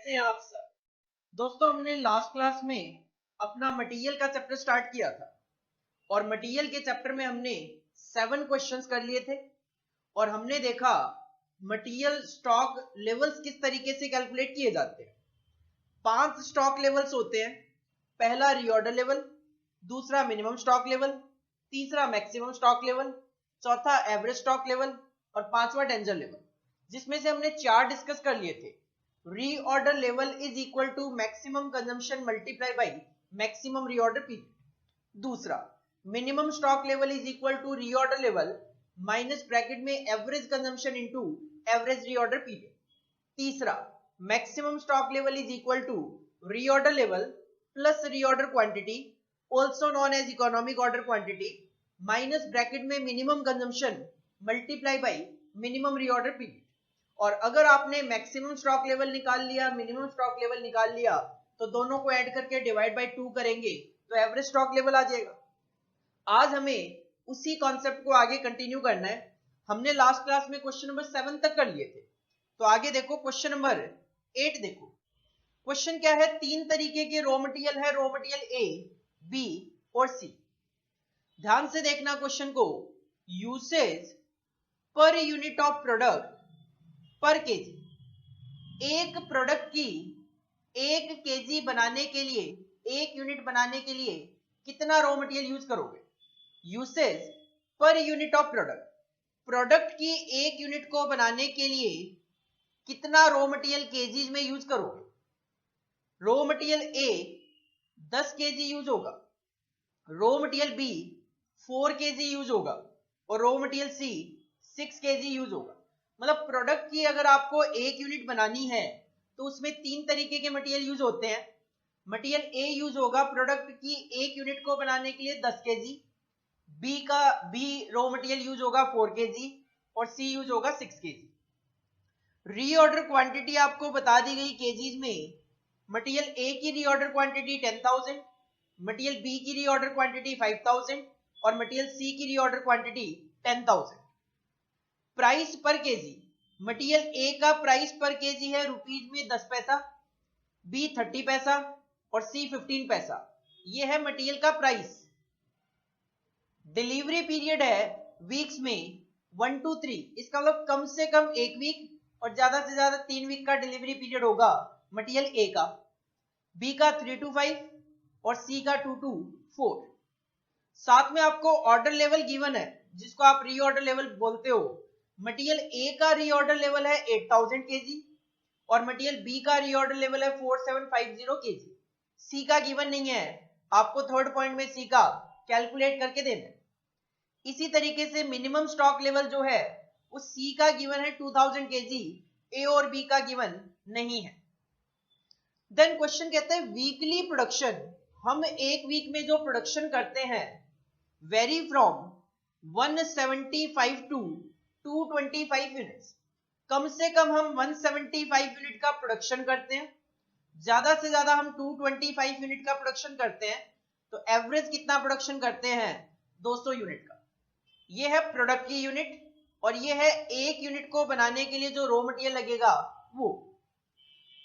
कैसे हैं आप सब। दोस्तों, हमने लास्ट क्लास में अपना मटेरियल का चैप्टर स्टार्ट किया था और मटेरियल के चैप्टर में हमने 7 क्वेश्चंस कर लिए थे और हमने देखा मटेरियल स्टॉक लेवल्स किस तरीके से कैलकुलेट किए जाते हैं। 5 स्टॉक लेवल्स होते हैं। पहला रीऑर्डर लेवल, दूसरा मिनिमम स्टॉक लेवल, तीसरा मैक्सिमम स्टॉक लेवल, चौथा एवरेज स्टॉक लेवल और पांचवा डेंजर लेवल, जिसमें से हमने 4 डिस्कस कर लिए थे। Reorder level is equal to maximum consumption multiply by maximum reorder period. दूसरा, minimum stock level is equal to reorder level minus bracket में average consumption into average reorder period. तीसरा, maximum stock level is equal to reorder level plus reorder quantity also known as economic order quantity minus bracket में minimum consumption multiply by minimum reorder period. और अगर आपने maximum stock level निकाल लिया, minimum stock level निकाल लिया, तो दोनों को ऐड करके डिवाइड बाय 2 करेंगे तो एवरेज स्टॉक लेवल आ जाएगा। आज हमें उसी कॉन्सेप्ट को आगे कंटिन्यू करना है। हमने लास्ट क्लास में क्वेश्चन नंबर 7 तक कर लिए थे, तो आगे देखो क्वेश्चन नंबर 8 देखो। क्वेश्चन क्या है, 3 तरीके के रॉ मटेरियल है, रॉ मटेरियल ए, बी और सी। ध्यान से देखना क्वेश्चन को। Usage per unit of product पर केजी। एक प्रोडक्ट की 1 केजी बनाने के लिए, 1 यूनिट बनाने के लिए कितना रॉ मटेरियल यूज करोगे। Usage per unit of product, product की 1 यूनिट को बनाने के लिए कितना रॉ मटेरियल केजीज में यूज करोगे। Raw material A 10 KG use होगा, raw material B 4 KG use होगा और raw material C 6 KG use होगा। मतलब प्रोडक्ट की अगर आपको 1 यूनिट बनानी है तो उसमें 3 तरीके के मटेरियल यूज होते हैं। मटेरियल ए यूज होगा प्रोडक्ट की 1 यूनिट को बनाने के लिए 10 KG, B raw material use होगा 4 केजी और सी यूज होगा 6 केजी। रीऑर्डर क्वांटिटी आपको बता दी गई केजीज में। मटेरियल ए की रीऑर्डर क्वांटिटी 10,000, मटेरियल बी की रीऑर्डर क्वांटिटी 5,000 और मटेरियल सी की रीऑर्डर क्वांटिटी 10,000। प्राइस पर केजी, मटेरियल ए का प्राइस पर केजी है रुपीज में 10 पैसा, बी 30 पैसा और सी 15 पैसा। ये है मटेरियल का प्राइस। डिलीवरी पीरियड है वीक्स में 1 to 3, इसका मतलब कम से कम 1 वीक और ज्यादा से ज्यादा 3 वीक का डिलीवरी पीरियड होगा मटेरियल ए का, बी का 3 to 5 और सी का 2 to 4। साथ में आपको ऑर्डर लेवल गिवन है जिसको आप रीऑर्डर लेवल बोलते हो। मटेरियल ए का रीऑर्डर लेवल है 8,000 केजी और मटेरियल बी का रीऑर्डर लेवल है 4750 केजी। सी का गिवन नहीं है, आपको थर्ड पॉइंट में सी का कैलकुलेट करके देना है। इसी तरीके से मिनिमम स्टॉक लेवल जो है उस सी का गिवन है 2000 केजी, ए और बी का गिवन नहीं है। देन क्वेश्चन कहते हैं वीकली प्रोडक्शन, हम एक वीक में जो प्रोडक्शन करते हैं वेरी फ्रॉम 175 टू 225 यूनिट्स। कम से कम हम 175 यूनिट का प्रोडक्शन करते हैं, ज्यादा से ज्यादा हम 225 यूनिट का प्रोडक्शन करते हैं। तो एवरेज कितना प्रोडक्शन करते हैं, 200 यूनिट का। ये है प्रोडक्ट की यूनिट और ये है 1 यूनिट को बनाने के लिए जो रॉ मटेरियल लगेगा वो।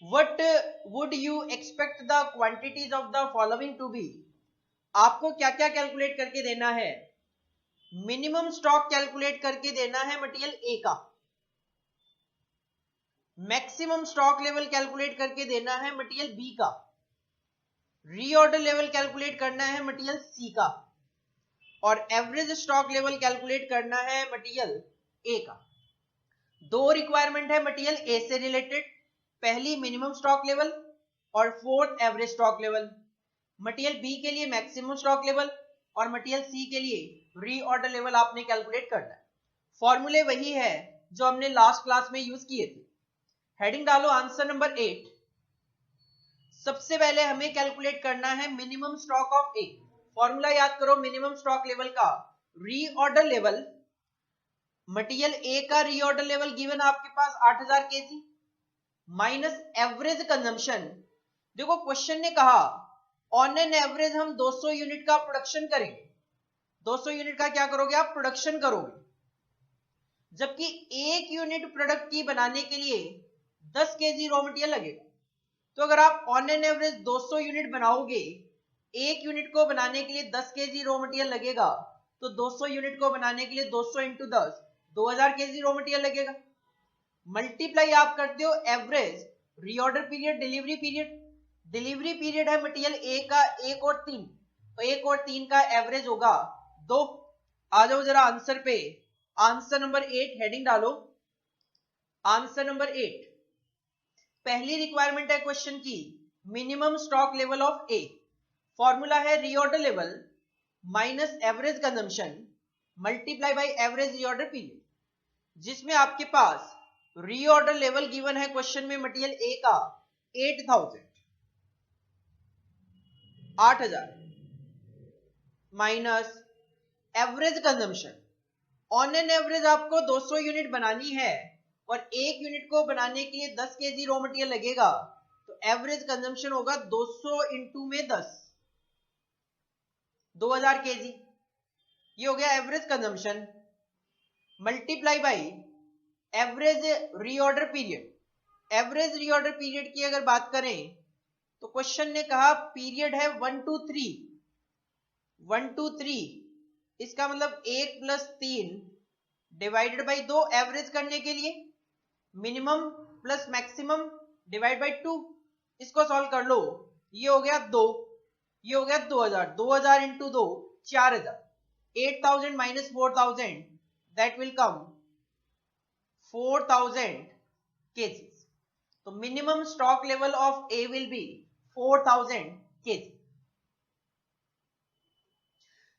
What would you expect the quantities of the following to be? आपको क्या क्या कैलकुलेट करके देना है। मिनिमम स्टॉक कैलकुलेट करके देना है मटेरियल ए का, मैक्सिमम स्टॉक लेवल कैलकुलेट करके देना है मटेरियल बी का, रीऑर्डर लेवल कैलकुलेट करना है मटेरियल सी का और एवरेज स्टॉक लेवल कैलकुलेट करना है मटेरियल ए का। 2 रिक्वायरमेंट है मटेरियल ए से रिलेटेड, पहली मिनिमम स्टॉक लेवल और fourth average stock level. Material B के लिए मैक्सिमम स्टॉक लेवल और मटेरियल सी के लिए रीऑर्डर लेवल आपने कैलकुलेट करना है। फॉर्मूले वही है जो हमने लास्ट क्लास में यूज किए थे। हेडिंग डालो आंसर नंबर 8। सबसे पहले हमें कैलकुलेट करना है minimum stock of A. Formula याद करो मिनिमम स्टॉक लेवल का, रीऑर्डर लेवल, मटेरियल ए का रीऑर्डर लेवल गिवन आपके पास 8000 केजी माइनस एवरेज कंजम्पशन। देखो क्वेश्चन ने कहा ऑन एन एवरेज हम 200 यूनिट का प्रोडक्शन करेंगे। 200 यूनिट का क्या करोगे आप, प्रोडक्शन करोगे, जबकि 1 यूनिट प्रोडक्ट की बनाने के लिए 10 केजी रॉ मटेरियल लगेगा। तो अगर आप ऑन एन एवरेज 200 यूनिट बनाओगे, एक यूनिट को बनाने के लिए 10 केजी रॉ मटेरियल लगेगा, तो 200 यूनिट को बनाने के लिए 200 इंटू 10 2000 केजी रॉ मटेरियल लगेगा। मल्टीप्लाई आप करते हो average reorder period delivery period, delivery period है मटेरियल ए का 1 और 3, तो 1 और 3 का एवरेज होगा 2। आ जाओ जरा आंसर पे, आंसर नंबर 8 हेडिंग डालो, आंसर नंबर 8। पहली रिक्वायरमेंट है क्वेश्चन की, minimum stock level of A. Formula है reorder level minus average consumption multiply by average reorder period, जिसमें आपके पास रीऑर्डर लेवल गिवन है क्वेश्चन में मटेरियल ए का 8000 minus average consumption, on an average आपको 200 यूनिट बनानी है और एक यूनिट को बनाने के लिए 10 केजी रॉ मटेरियल लगेगा, तो एवरेज कंजम्पशन होगा 200 इंटू में 10 2000 केजी, ये हो गया average consumption multiply by average reorder period. Average reorder period की अगर बात करें तो क्वेश्चन ने कहा पीरियड है 1 to 3, इसका मतलब 1 + 3 डिवाइडेड बाई 2 एवरेज करने के लिए, minimum plus maximum divide by 2, इसको सॉल्व कर लो, ये हो गया 2, ये हो गया 2000, 2000 into 2 4000, 8000 minus 4000 that will come 4000 KGs. तो minimum stock level of A will be 4000 KG.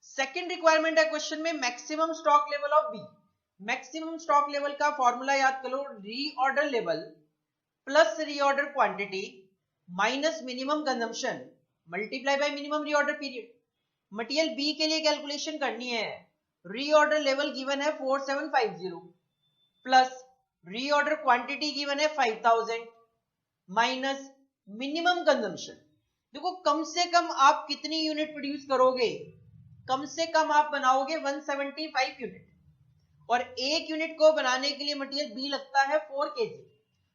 Second requirement है क्वेश्चन में maximum stock level of B. Maximum stock level का फॉर्मूला याद करो, reorder level plus reorder quantity minus minimum consumption multiply by minimum reorder period. Material B के लिए calculation करनी है, reorder level given है 4750 प्लस रीऑर्डर क्वांटिटी गिवन है 5000 minus minimum consumption. देखो कम से कम आप कितनी यूनिट प्रोड्यूस करोगे, कम से कम आप बनाओगे 175 यूनिट, और एक यूनिट को बनाने के लिए मटेरियल बी लगता है 4 केजी।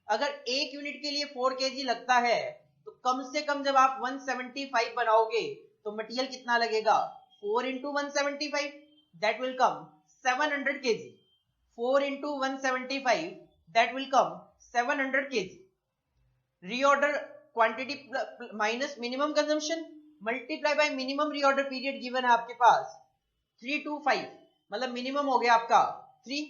अगर एक यूनिट के लिए 4 केजी लगता है तो कम से कम जब आप 175 बनाओगे तो मटेरियल कितना लगेगा, 4 into 175 that will come 700 KG, 4 into 175 that will come 700 KG. Reorder quantity minus minimum consumption multiply by minimum reorder period given है आपके पास 325, मतलब मिनिमम हो गया आपका 3।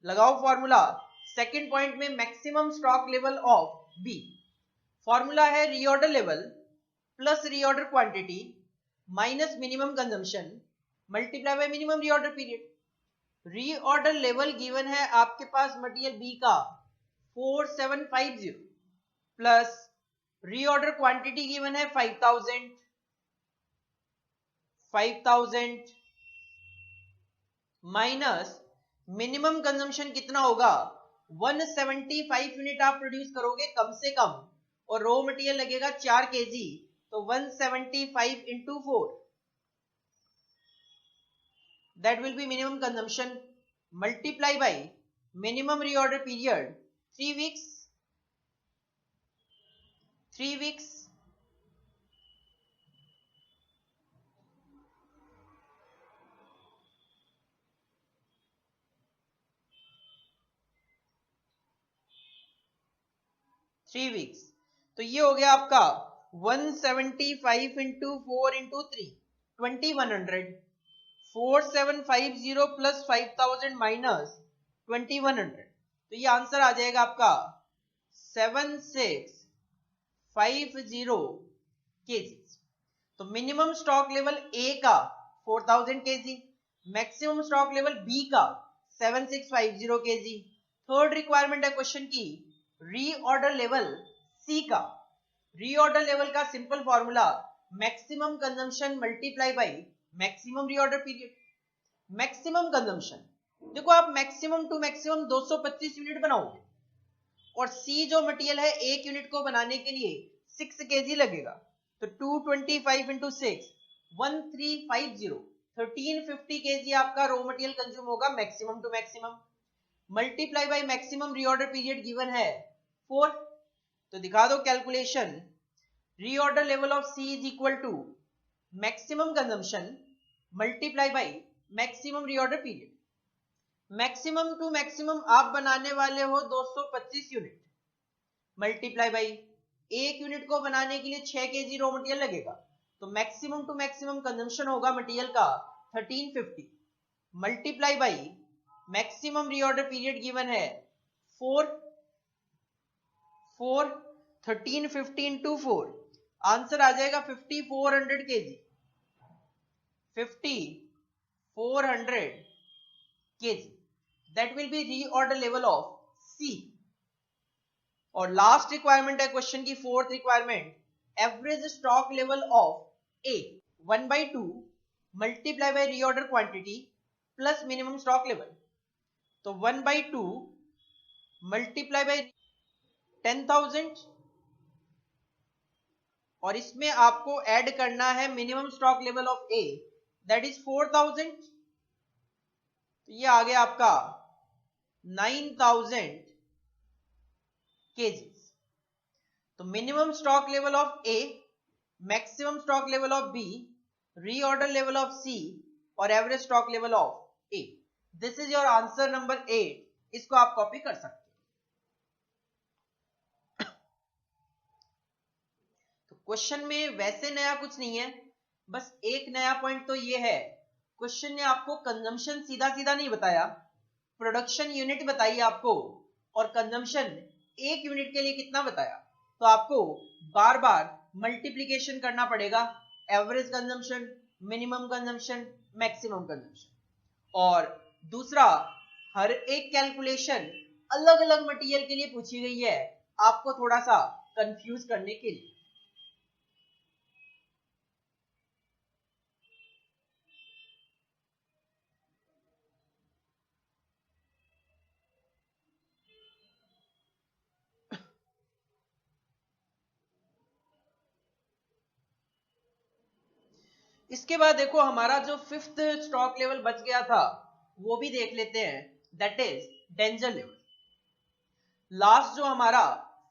लगाओ फॉर्मूला, सेकंड पॉइंट में maximum stock level of B. Formula है reorder level plus reorder quantity minus minimum consumption multiply by minimum reorder period. Reorder level given है आपके पास मटेरियल बी का 4750 प्लस रीऑर्डर क्वांटिटी गिवन है 5000 minus minimum consumption कितना होगा, 175 unit आप produce करोगे कम से कम, और रॉ मटेरियल लगेगा 4 केजी, तो 175 into 4 that will B minimum consumption multiply by minimum reorder period 3 weeks. तो ये हो गया आपका 175 इंटू 4 इंटू 3 2100, 4750 प्लस 5000 माइनस 2100, तो ये आंसर आ जाएगा आपका 7650 केजी। तो मिनिमम स्टॉक लेवल ए का 4000 KG, maximum stock level B का 7650 केजी। थर्ड रिक्वायरमेंट है क्वेश्चन की रीऑर्डर लेवल सी का। रीऑर्डर लेवल का simple formula maximum consumption multiply by maximum reorder period. Maximum consumption, देखो आप मैक्सिमम टू मैक्सिमम 225 यूनिट बनाओगे, और सी जो मटेरियल है एक यूनिट को बनाने के लिए 6 केजी लगेगा, तो 225 इंटू 6 1350, 1350 केजी आपका रॉ मटेरियल कंज्यूम होगा maximum to maximum, multiply by maximum reorder period given है 4, तो दिखा दो calculation, reorder level of C is equal to maximum consumption multiply by maximum reorder period. Maximum to maximum आप बनाने वाले हो 225 यूनिट, मल्टीप्लाई बाई एक यूनिट को बनाने के लिए 6 केजी रॉ मटेरियल लगेगा, तो मैक्सिमम टू मैक्सिमम कंजम्पशन होगा मटेरियल का 1350, multiply by maximum reorder period given है 4 1350 इंटू 4, आंसर आ जाएगा 5400 KG, 5400 KG, that will be reorder level of C. और लास्ट रिक्वायरमेंट है क्वेश्चन की, fourth requirement, average stock level of A 1/2 multiply by reorder quantity plus minimum stock level. तो 1/2 multiply bye 10,000 और इसमें आपको add करना है minimum stock level of A that is 4,000, तो ये आ गया आपका 9,000 केजीज। तो minimum stock level of A, maximum stock level of B, reorder level of C और average stock level of A, this is your answer number 8। इसको आप copy कर सकते हो। तो क्वेश्चन में वैसे नया कुछ नहीं है, बस एक नया पॉइंट तो ये है, क्वेश्चन ने आपको कंजम्पशन सीधा सीधा नहीं बताया, प्रोडक्शन यूनिट बताई आपको और कंजम्पशन एक यूनिट के लिए कितना बताया, तो आपको बार बार मल्टीप्लीकेशन करना पड़ेगा, average consumption, minimum consumption, maximum consumption. और दूसरा, हर एक कैलकुलेशन अलग अलग मटेरियल के लिए पूछी गई है, आपको थोड़ा सा कंफ्यूज करने के लिए। इसके बाद देखो हमारा जो फिफ्थ स्टॉक लेवल बच गया था वो भी देख लेते हैं, that is danger level. Last जो हमारा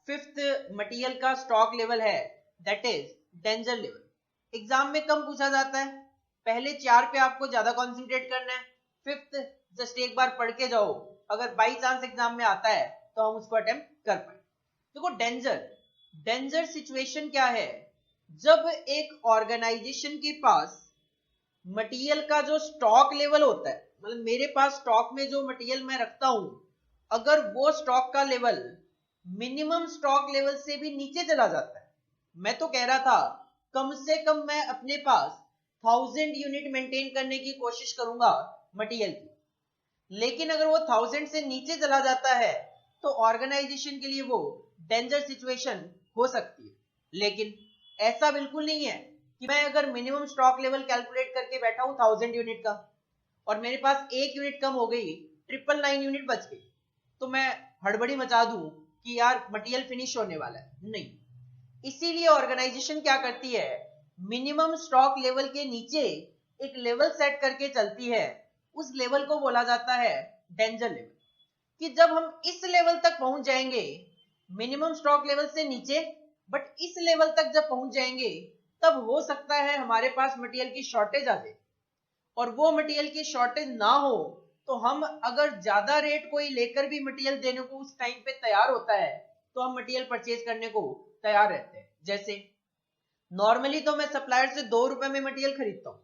फिफ्थ मटेरियल का स्टॉक लेवल है that is danger level. Exam में कम पूछा जाता है, पहले 4 पे आपको ज्यादा कॉन्सेंट्रेट करना है, फिफ्थ जस्ट एक बार पढ़ के जाओ, अगर बाई चांस एग्जाम में आता है तो हम उसको अटेम्प्ट कर पाए। देखो डेंजर सिचुएशन क्या है, जब एक ऑर्गेनाइजेशन के पास मटेरियल का जो स्टॉक लेवल होता है, मतलब मेरे पास स्टॉक में जो मटेरियल मैं रखता हूं, अगर वो स्टॉक का लेवल मिनिमम स्टॉक लेवल से भी नीचे चला जाता है, मैं तो कह रहा था कम से कम मैं अपने पास 1000 यूनिट मेंटेन करने की कोशिश करूंगा मटेरियल की, लेकिन अगर वो 1000 से नीचे चला जाता है तो ऑर्गेनाइजेशन के लिए वो डेंजर सिचुएशन हो सकती है। लेकिन ऐसा बिल्कुल नहीं है कि मैं अगर मिनिमम स्टॉक लेवल कैलकुलेट करके बैठा हूं 1000 यूनिट का और मेरे पास एक यूनिट कम हो गई, 999 यूनिट बच गई, तो मैं हड़बड़ी मचा दूं कि यार मटेरियल फिनिश होने वाला है, नहीं। इसीलिए ऑर्गेनाइजेशन क्या करती है, मिनिमम स्टॉक लेवल के नीचे एक लेवल सेट करके चलती है, उस लेवल को बोला जाता है डेंजर लेवल। कि जब हम इस लेवल तक पहुंच जाएंगे, मिनिमम स्टॉक लेवल से नीचे, बट इस लेवल तक जब पहुंच जाएंगे तब हो सकता है हमारे पास मटेरियल की शॉर्टेज आ जाए, और वो मटेरियल की शॉर्टेज ना हो तो हम अगर ज्यादा रेट कोई लेकर भी मटेरियल देने को उस टाइम पे तैयार होता है तो हम मटेरियल परचेज करने को तैयार रहते हैं। जैसे नॉर्मली तो मैं सप्लायर से 2 रुपए में मटेरियल खरीदता हूं,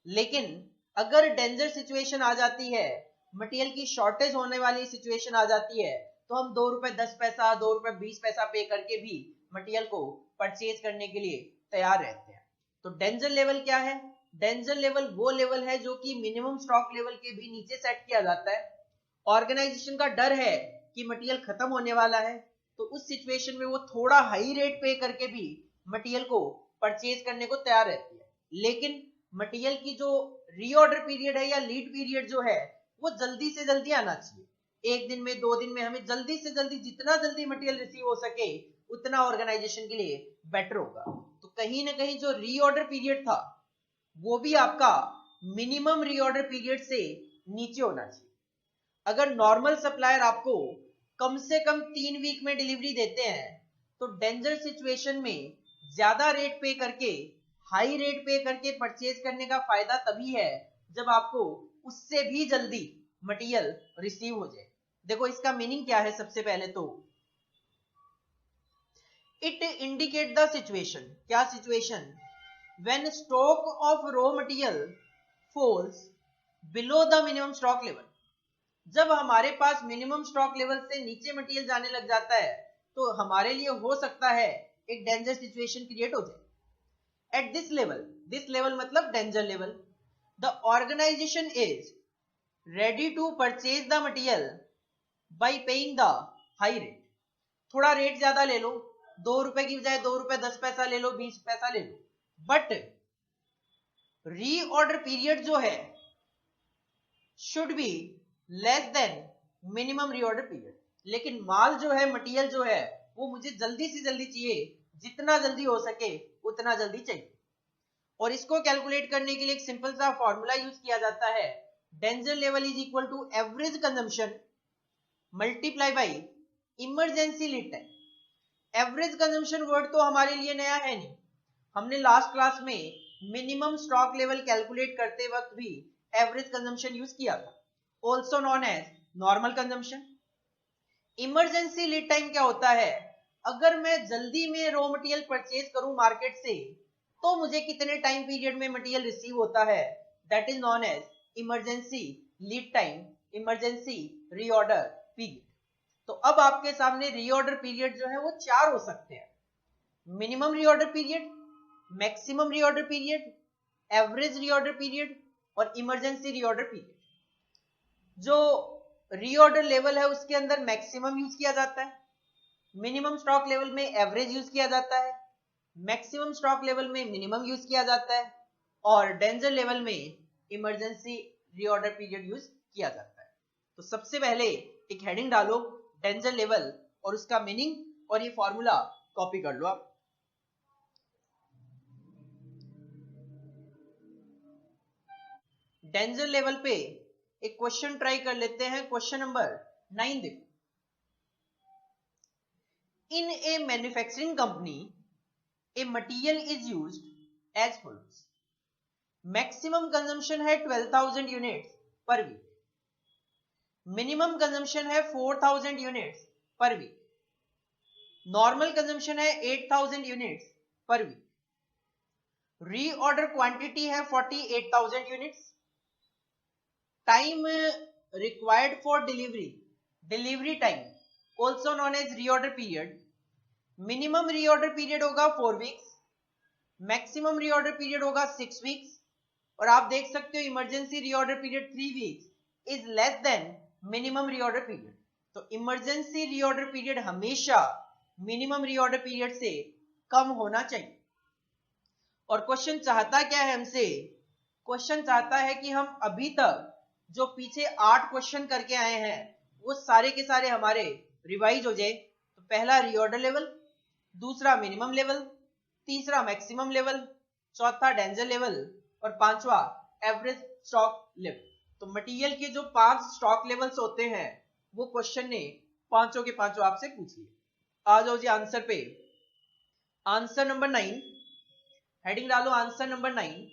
लेकिन अगर डेंजर सिचुएशन आ जाती है, मटेरियल की शॉर्टेज होने वाली सिचुएशन आ जाती है, तो हम 2 रुपए 10 पैसा 2 रुपए 20 पैसा पे करके भी मटेरियल को परचेज करने के लिए तैयार रहते हैं। तो डेंजर लेवल क्या है, डेंजर लेवल वो लेवल है जो कि मिनिमम स्टॉक लेवल के भी नीचे सेट किया जाता है। ऑर्गेनाइजेशन का डर है कि मटेरियल खत्म होने वाला है, तो उस सिचुएशन में वो थोड़ा हाई रेट पे करके भी मटेरियल को परचेज करने को तैयार रहती है। लेकिन मटेरियल की जो रीऑर्डर पीरियड है या लीड पीरियड जो है वो जल्दी से जल्दी आना चाहिए, 1 दिन में 2 दिन में, हमें जल्दी से जल्दी, जितना जल्दी मटेरियल रिसीव हो सके उतना ऑर्गेनाइजेशन के लिए बेटर होगा। तो कहीं ना कहीं जो रीऑर्डर पीरियड था वो भी आपका मिनिमम रीऑर्डर पीरियड से नीचे होना चाहिए। अगर नॉर्मल सप्लायर आपको कम से कम 3 वीक में डिलीवरी देते हैं तो डेंजर सिचुएशन में ज्यादा रेट पे करके, हाई रेट पे करके परचेज करने का फायदा तभी है जब आपको उससे भी जल्दी मटेरियल रिसीव हो जाए। देखो इसका मीनिंग क्या है, सबसे पहले तो इट इंडिकेट द सिचुएशन, क्या situation, when stock of raw material falls below the minimum stock level. जब हमारे पास मिनिमम स्टॉक लेवल से नीचे मटेरियल जाने लग जाता है तो हमारे लिए हो सकता है एक डेंजर सिचुएशन क्रिएट हो जाए। एट दिस लेवल मतलब danger level, the organisation is ready to purchase the material by paying the high rate. थोड़ा रेट ज्यादा ले लो, 2 रुपए की बजाय 2 रुपए 10 पैसा ले लो, 20 पैसा ले लो, बट रीऑर्डर पीरियड जो है should be less than minimum reorder period. लेकिन माल जो है, मटेरियल जो है, वो मुझे जल्दी से जल्दी चाहिए, जितना जल्दी हो सके उतना जल्दी चाहिए। और इसको कैलकुलेट करने के लिए एक सिंपल सा फॉर्मूला यूज किया जाता है, danger level is equal to average consumption multiply by emergency lead time. Average consumption word तो हमारे लिए नया है नहीं, हमने लास्ट क्लास में मिनिमम स्टॉक लेवल कैलकुलेट करते वक्त भी एवरेज कंजम्पशन यूज किया था, also known as normal consumption. Emergency lead time क्या होता है, अगर मैं जल्दी में रॉ मटेरियल परचेज करूं मार्केट से तो मुझे कितने टाइम पीरियड में मटेरियल रिसीव होता है, that is known as emergency lead time, emergency reorder period. तो अब आपके सामने रीऑर्डर पीरियड जो है वो 4 हो सकते हैं, minimum reorder period, maximum reorder period, average reorder period और इमरजेंसी रीऑर्डर पीरियड। जो रीऑर्डर लेवल है उसके अंदर मैक्सिमम यूज किया जाता है, मिनिमम स्टॉक लेवल में एवरेज यूज किया जाता है, मैक्सिमम स्टॉक लेवल में मिनिमम यूज किया जाता है और डेंजर लेवल में इमरजेंसी रीऑर्डर पीरियड यूज किया जाता है। तो सबसे पहले एक हेडिंग डालो डेंजर लेवल और उसका मीनिंग और ये फॉर्मूला कॉपी कर लो आप। डेंजर लेवल पे एक क्वेश्चन ट्राई कर लेते हैं, क्वेश्चन नंबर 9 देखो। In a manufacturing company a material is used as follows. Maximum consumption है 12,000 units per week, minimum consumption है 4,000 units per week, normal consumption है 8,000 units per week, reorder quantity है 48,000 units, time required for delivery, delivery time also known as reorder period, minimum reorder period होगा 4 weeks, maximum reorder period होगा 6 weeks और आप देख सकते हो emergency reorder period 3 weeks is less than minimum reorder period. तो emergency reorder period हमेशा minimum reorder period से कम होना चाहिए। और क्वेश्चन चाहता क्या है हमसे, क्वेश्चन चाहता है कि हम अभी तक जो पीछे 8 क्वेश्चन करके आए हैं वो सारे के सारे हमारे रिवाइज हो जाए। तो पहला रीऑर्डर लेवल, दूसरा मिनिमम लेवल, तीसरा मैक्सिमम लेवल, चौथा डेंजर लेवल और पांचवा एवरेज स्टॉक लेवल। तो मटेरियल के जो 5 स्टॉक लेवल्स होते हैं वो क्वेश्चन ने पांचों के पांचों आपसे पूछ लिए। आ जाओ जी आंसर पे। आंसर नंबर 9, हेडिंग डालो आंसर नंबर 9।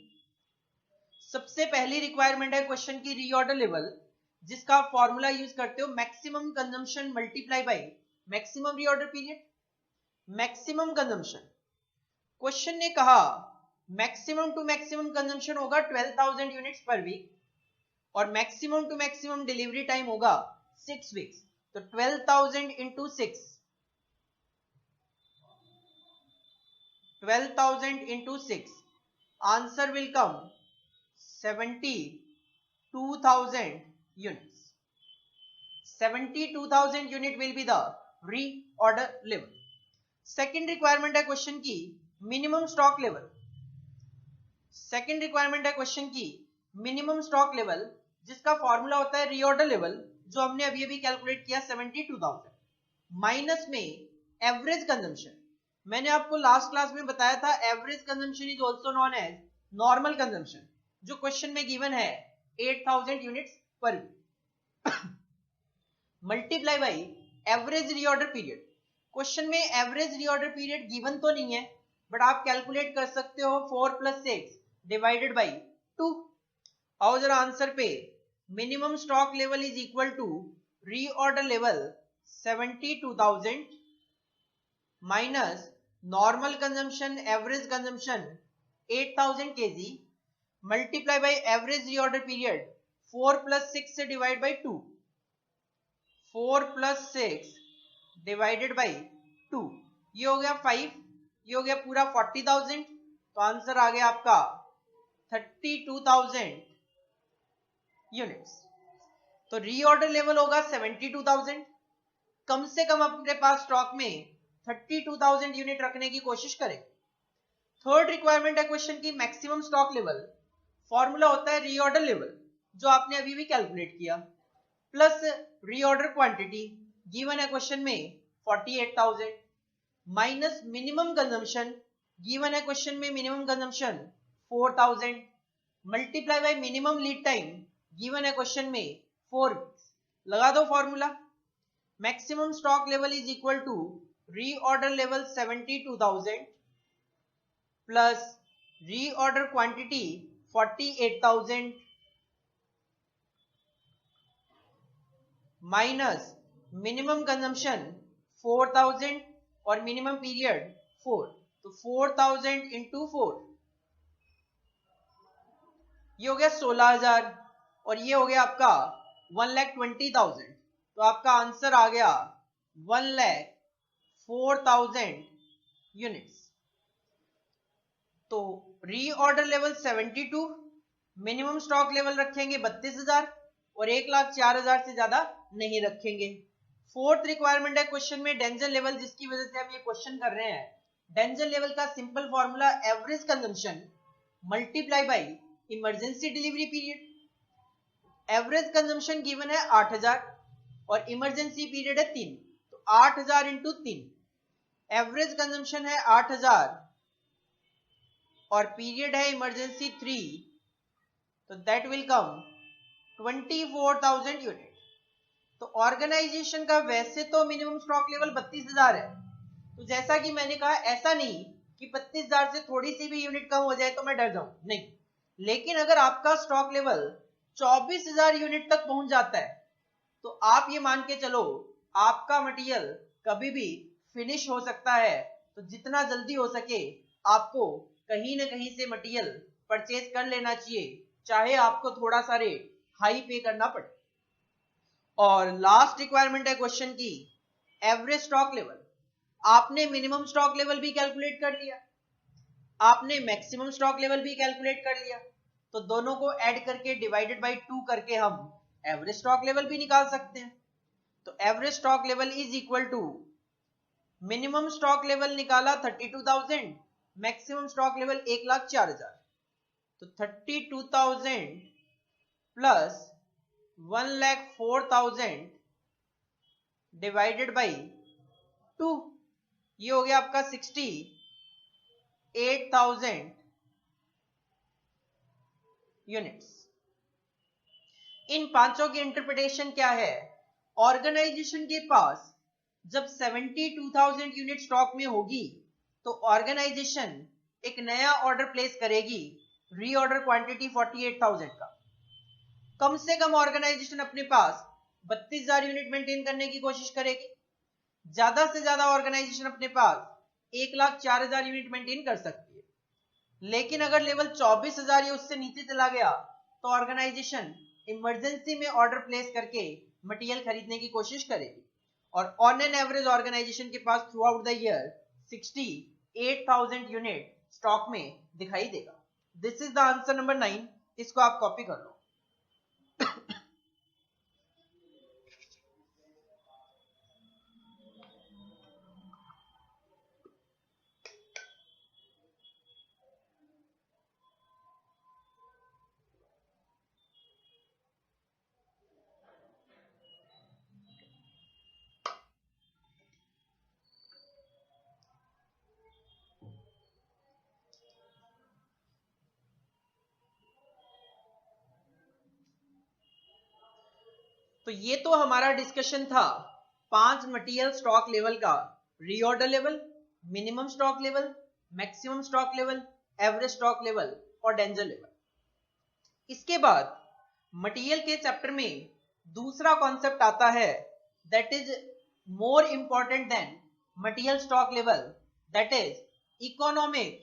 सबसे पहली रिक्वायरमेंट है क्वेश्चन की रीऑर्डर लेवल, जिसका फॉर्मूला यूज करते हो maximum consumption multiply by maximum reorder period. Maximum consumption, question ने कहा मैक्सिमम टू मैक्सिमम कंजम्पशन होगा 12,000 यूनिट्स पर वीक और maximum to maximum delivery time होगा 6 वीक्स। तो 12,000 into 6, 12,000 into 6, answer will come 72,000 units. 72,000 unit will be the reorder level. Second requirement है question की minimum stock level. Second requirement है question की minimum stock level, जिसका formula होता है reorder level, जो हमने अभी अभी कैलकुलेट किया 72,000 माइनस में एवरेज कंजम्पशन। मैंने आपको लास्ट क्लास में बताया था average consumption is also known as normal consumption, जो क्वेश्चन में गिवन है 8,000 units per week, multiply by average reorder period. Question में एवरेज रीऑर्डर पीरियड गिवन तो नहीं है, बट आप कैलकुलेट कर सकते हो 4 + 6 डिवाइडेड बाई 2। आओ जरा आंसर पे। Minimum stock level is equal to reorder level 72,000 minus normal consumption average consumption 8,000 kg multiply by average reorder period 4 + 6 से डिवाइड बाई 2, 4 + 6 डिवाइडेड बाई 2, ये हो गया 5, ये हो गया पूरा 40,000, तो आंसर आ गया आपका 32,000 यूनिट्स। तो रीऑर्डर लेवल होगा 72,000, कम से कम अपने पास स्टॉक में 32,000 यूनिट रखने की कोशिश करें। थर्ड रिक्वायरमेंट है क्वेश्चन की मैक्सिमम स्टॉक लेवल। फॉर्मूला होता है रीऑर्डर लेवल जो आपने अभी भी कैलकुलेट किया, प्लस रीऑर्डर क्वांटिटी गिवन है क्वेश्चन में 48,000, माइनस मिनिमम कंजम्पशन गिवन है क्वेश्चन में minimum consumption 4,000, multiply by minimum lead time given है क्वेश्चन में 4 वीक्स। लगा दो formula. Maximum stock level is equal to reorder level 72,000 plus reorder quantity 48,000 minus minimum consumption 4,000 और minimum period 4, तो 4,000 into 4, ये हो गया 16,000 और ये हो गया आपका 1,20,000, तो आपका आंसर आ गया 1,04,000 यूनिट्स। तो reorder level 72, minimum stock level रखेंगे 32,000 और 1,04,000 से ज्यादा नहीं रखेंगे। फोर्थ रिक्वायरमेंट है क्वेश्चन में डेंजर लेवल, जिसकी वजह से हम ये क्वेश्चन कर रहे हैं। डेंजर लेवल का simple formula average consumption multiply by emergency delivery period. Average consumption given है 8,000 और इमरजेंसी पीरियड है 3, तो 8,000 इंटू 3, एवरेज कंजम्पशन है 8,000 और पीरियड है इमरजेंसी 3, तो दैट विल कम 24,000 यूनिट। तो ऑर्गेनाइजेशन का वैसे तो मिनिमम स्टॉक लेवल 32,000 है, तो जैसा कि मैंने कहा ऐसा नहीं कि 32,000 से थोड़ी सी भी यूनिट कम हो जाए तो मैं डर जाऊं, नहीं। लेकिन अगर आपका स्टॉक लेवल 24,000 यूनिट तक पहुंच जाता है तो आप ये मान के चलो आपका मटेरियल कभी भी फिनिश हो सकता है। तो जितना जल्दी हो सके आपको कहीं ना कहीं से मटेरियल परचेज कर लेना चाहिए, चाहे आपको थोड़ा सा रेट हाई पे करना पड़े। और लास्ट रिक्वायरमेंट है क्वेश्चन की एवरेज स्टॉक लेवल। आपने मिनिमम स्टॉक लेवल भी कैलकुलेट कर लिया, आपने मैक्सिमम स्टॉक लेवल भी कैलकुलेट कर लिया, तो दोनों को ऐड करके डिवाइडेड बाय 2 करके हम एवरेज स्टॉक लेवल भी निकाल सकते हैं। तो average stock level is equal to minimum stock level निकाला 32,000, मैक्सिमम स्टॉक लेवल 1,04,000, तो 32,000 प्लस 1,04,000 डिवाइडेड बाई 2, ये हो गया आपका 68,000 यूनिट्स। इन पांचों की इंटरप्रिटेशन क्या है? ऑर्गेनाइजेशन के पास जब 72,000 यूनिट स्टॉक में होगी तो ऑर्गेनाइजेशन एक नया ऑर्डर प्लेस करेगी रीऑर्डर क्वांटिटी 48,000 का। कम से कम ऑर्गेनाइजेशन अपने पास 32,000 यूनिट मेंटेन करने की कोशिश करेगी, ज्यादा से ज्यादा ऑर्गेनाइजेशन अपने पास 1,04,000 यूनिट मेंटेन कर सकती है। लेकिन अगर लेवल 24,000 या उससे नीचे चला गया तो ऑर्गेनाइजेशन इमरजेंसी में ऑर्डर प्लेस करके मटेरियल खरीदने की कोशिश करेगी। और ऑन एन एवरेज ऑर्गेनाइजेशन के pass through out the year 68,000 unit stock में दिखाई देगा। This is the answer number 9, इसको आप कॉपी कर लो। तो ये तो हमारा डिस्कशन था 5 मटेरियल स्टॉक लेवल का reorder level, minimum stock level, maximum stock level, average stock level और डेंजर लेवल। इसके बाद मटेरियल के चैप्टर में दूसरा कॉन्सेप्ट आता है that is more important than material stock level, that is economic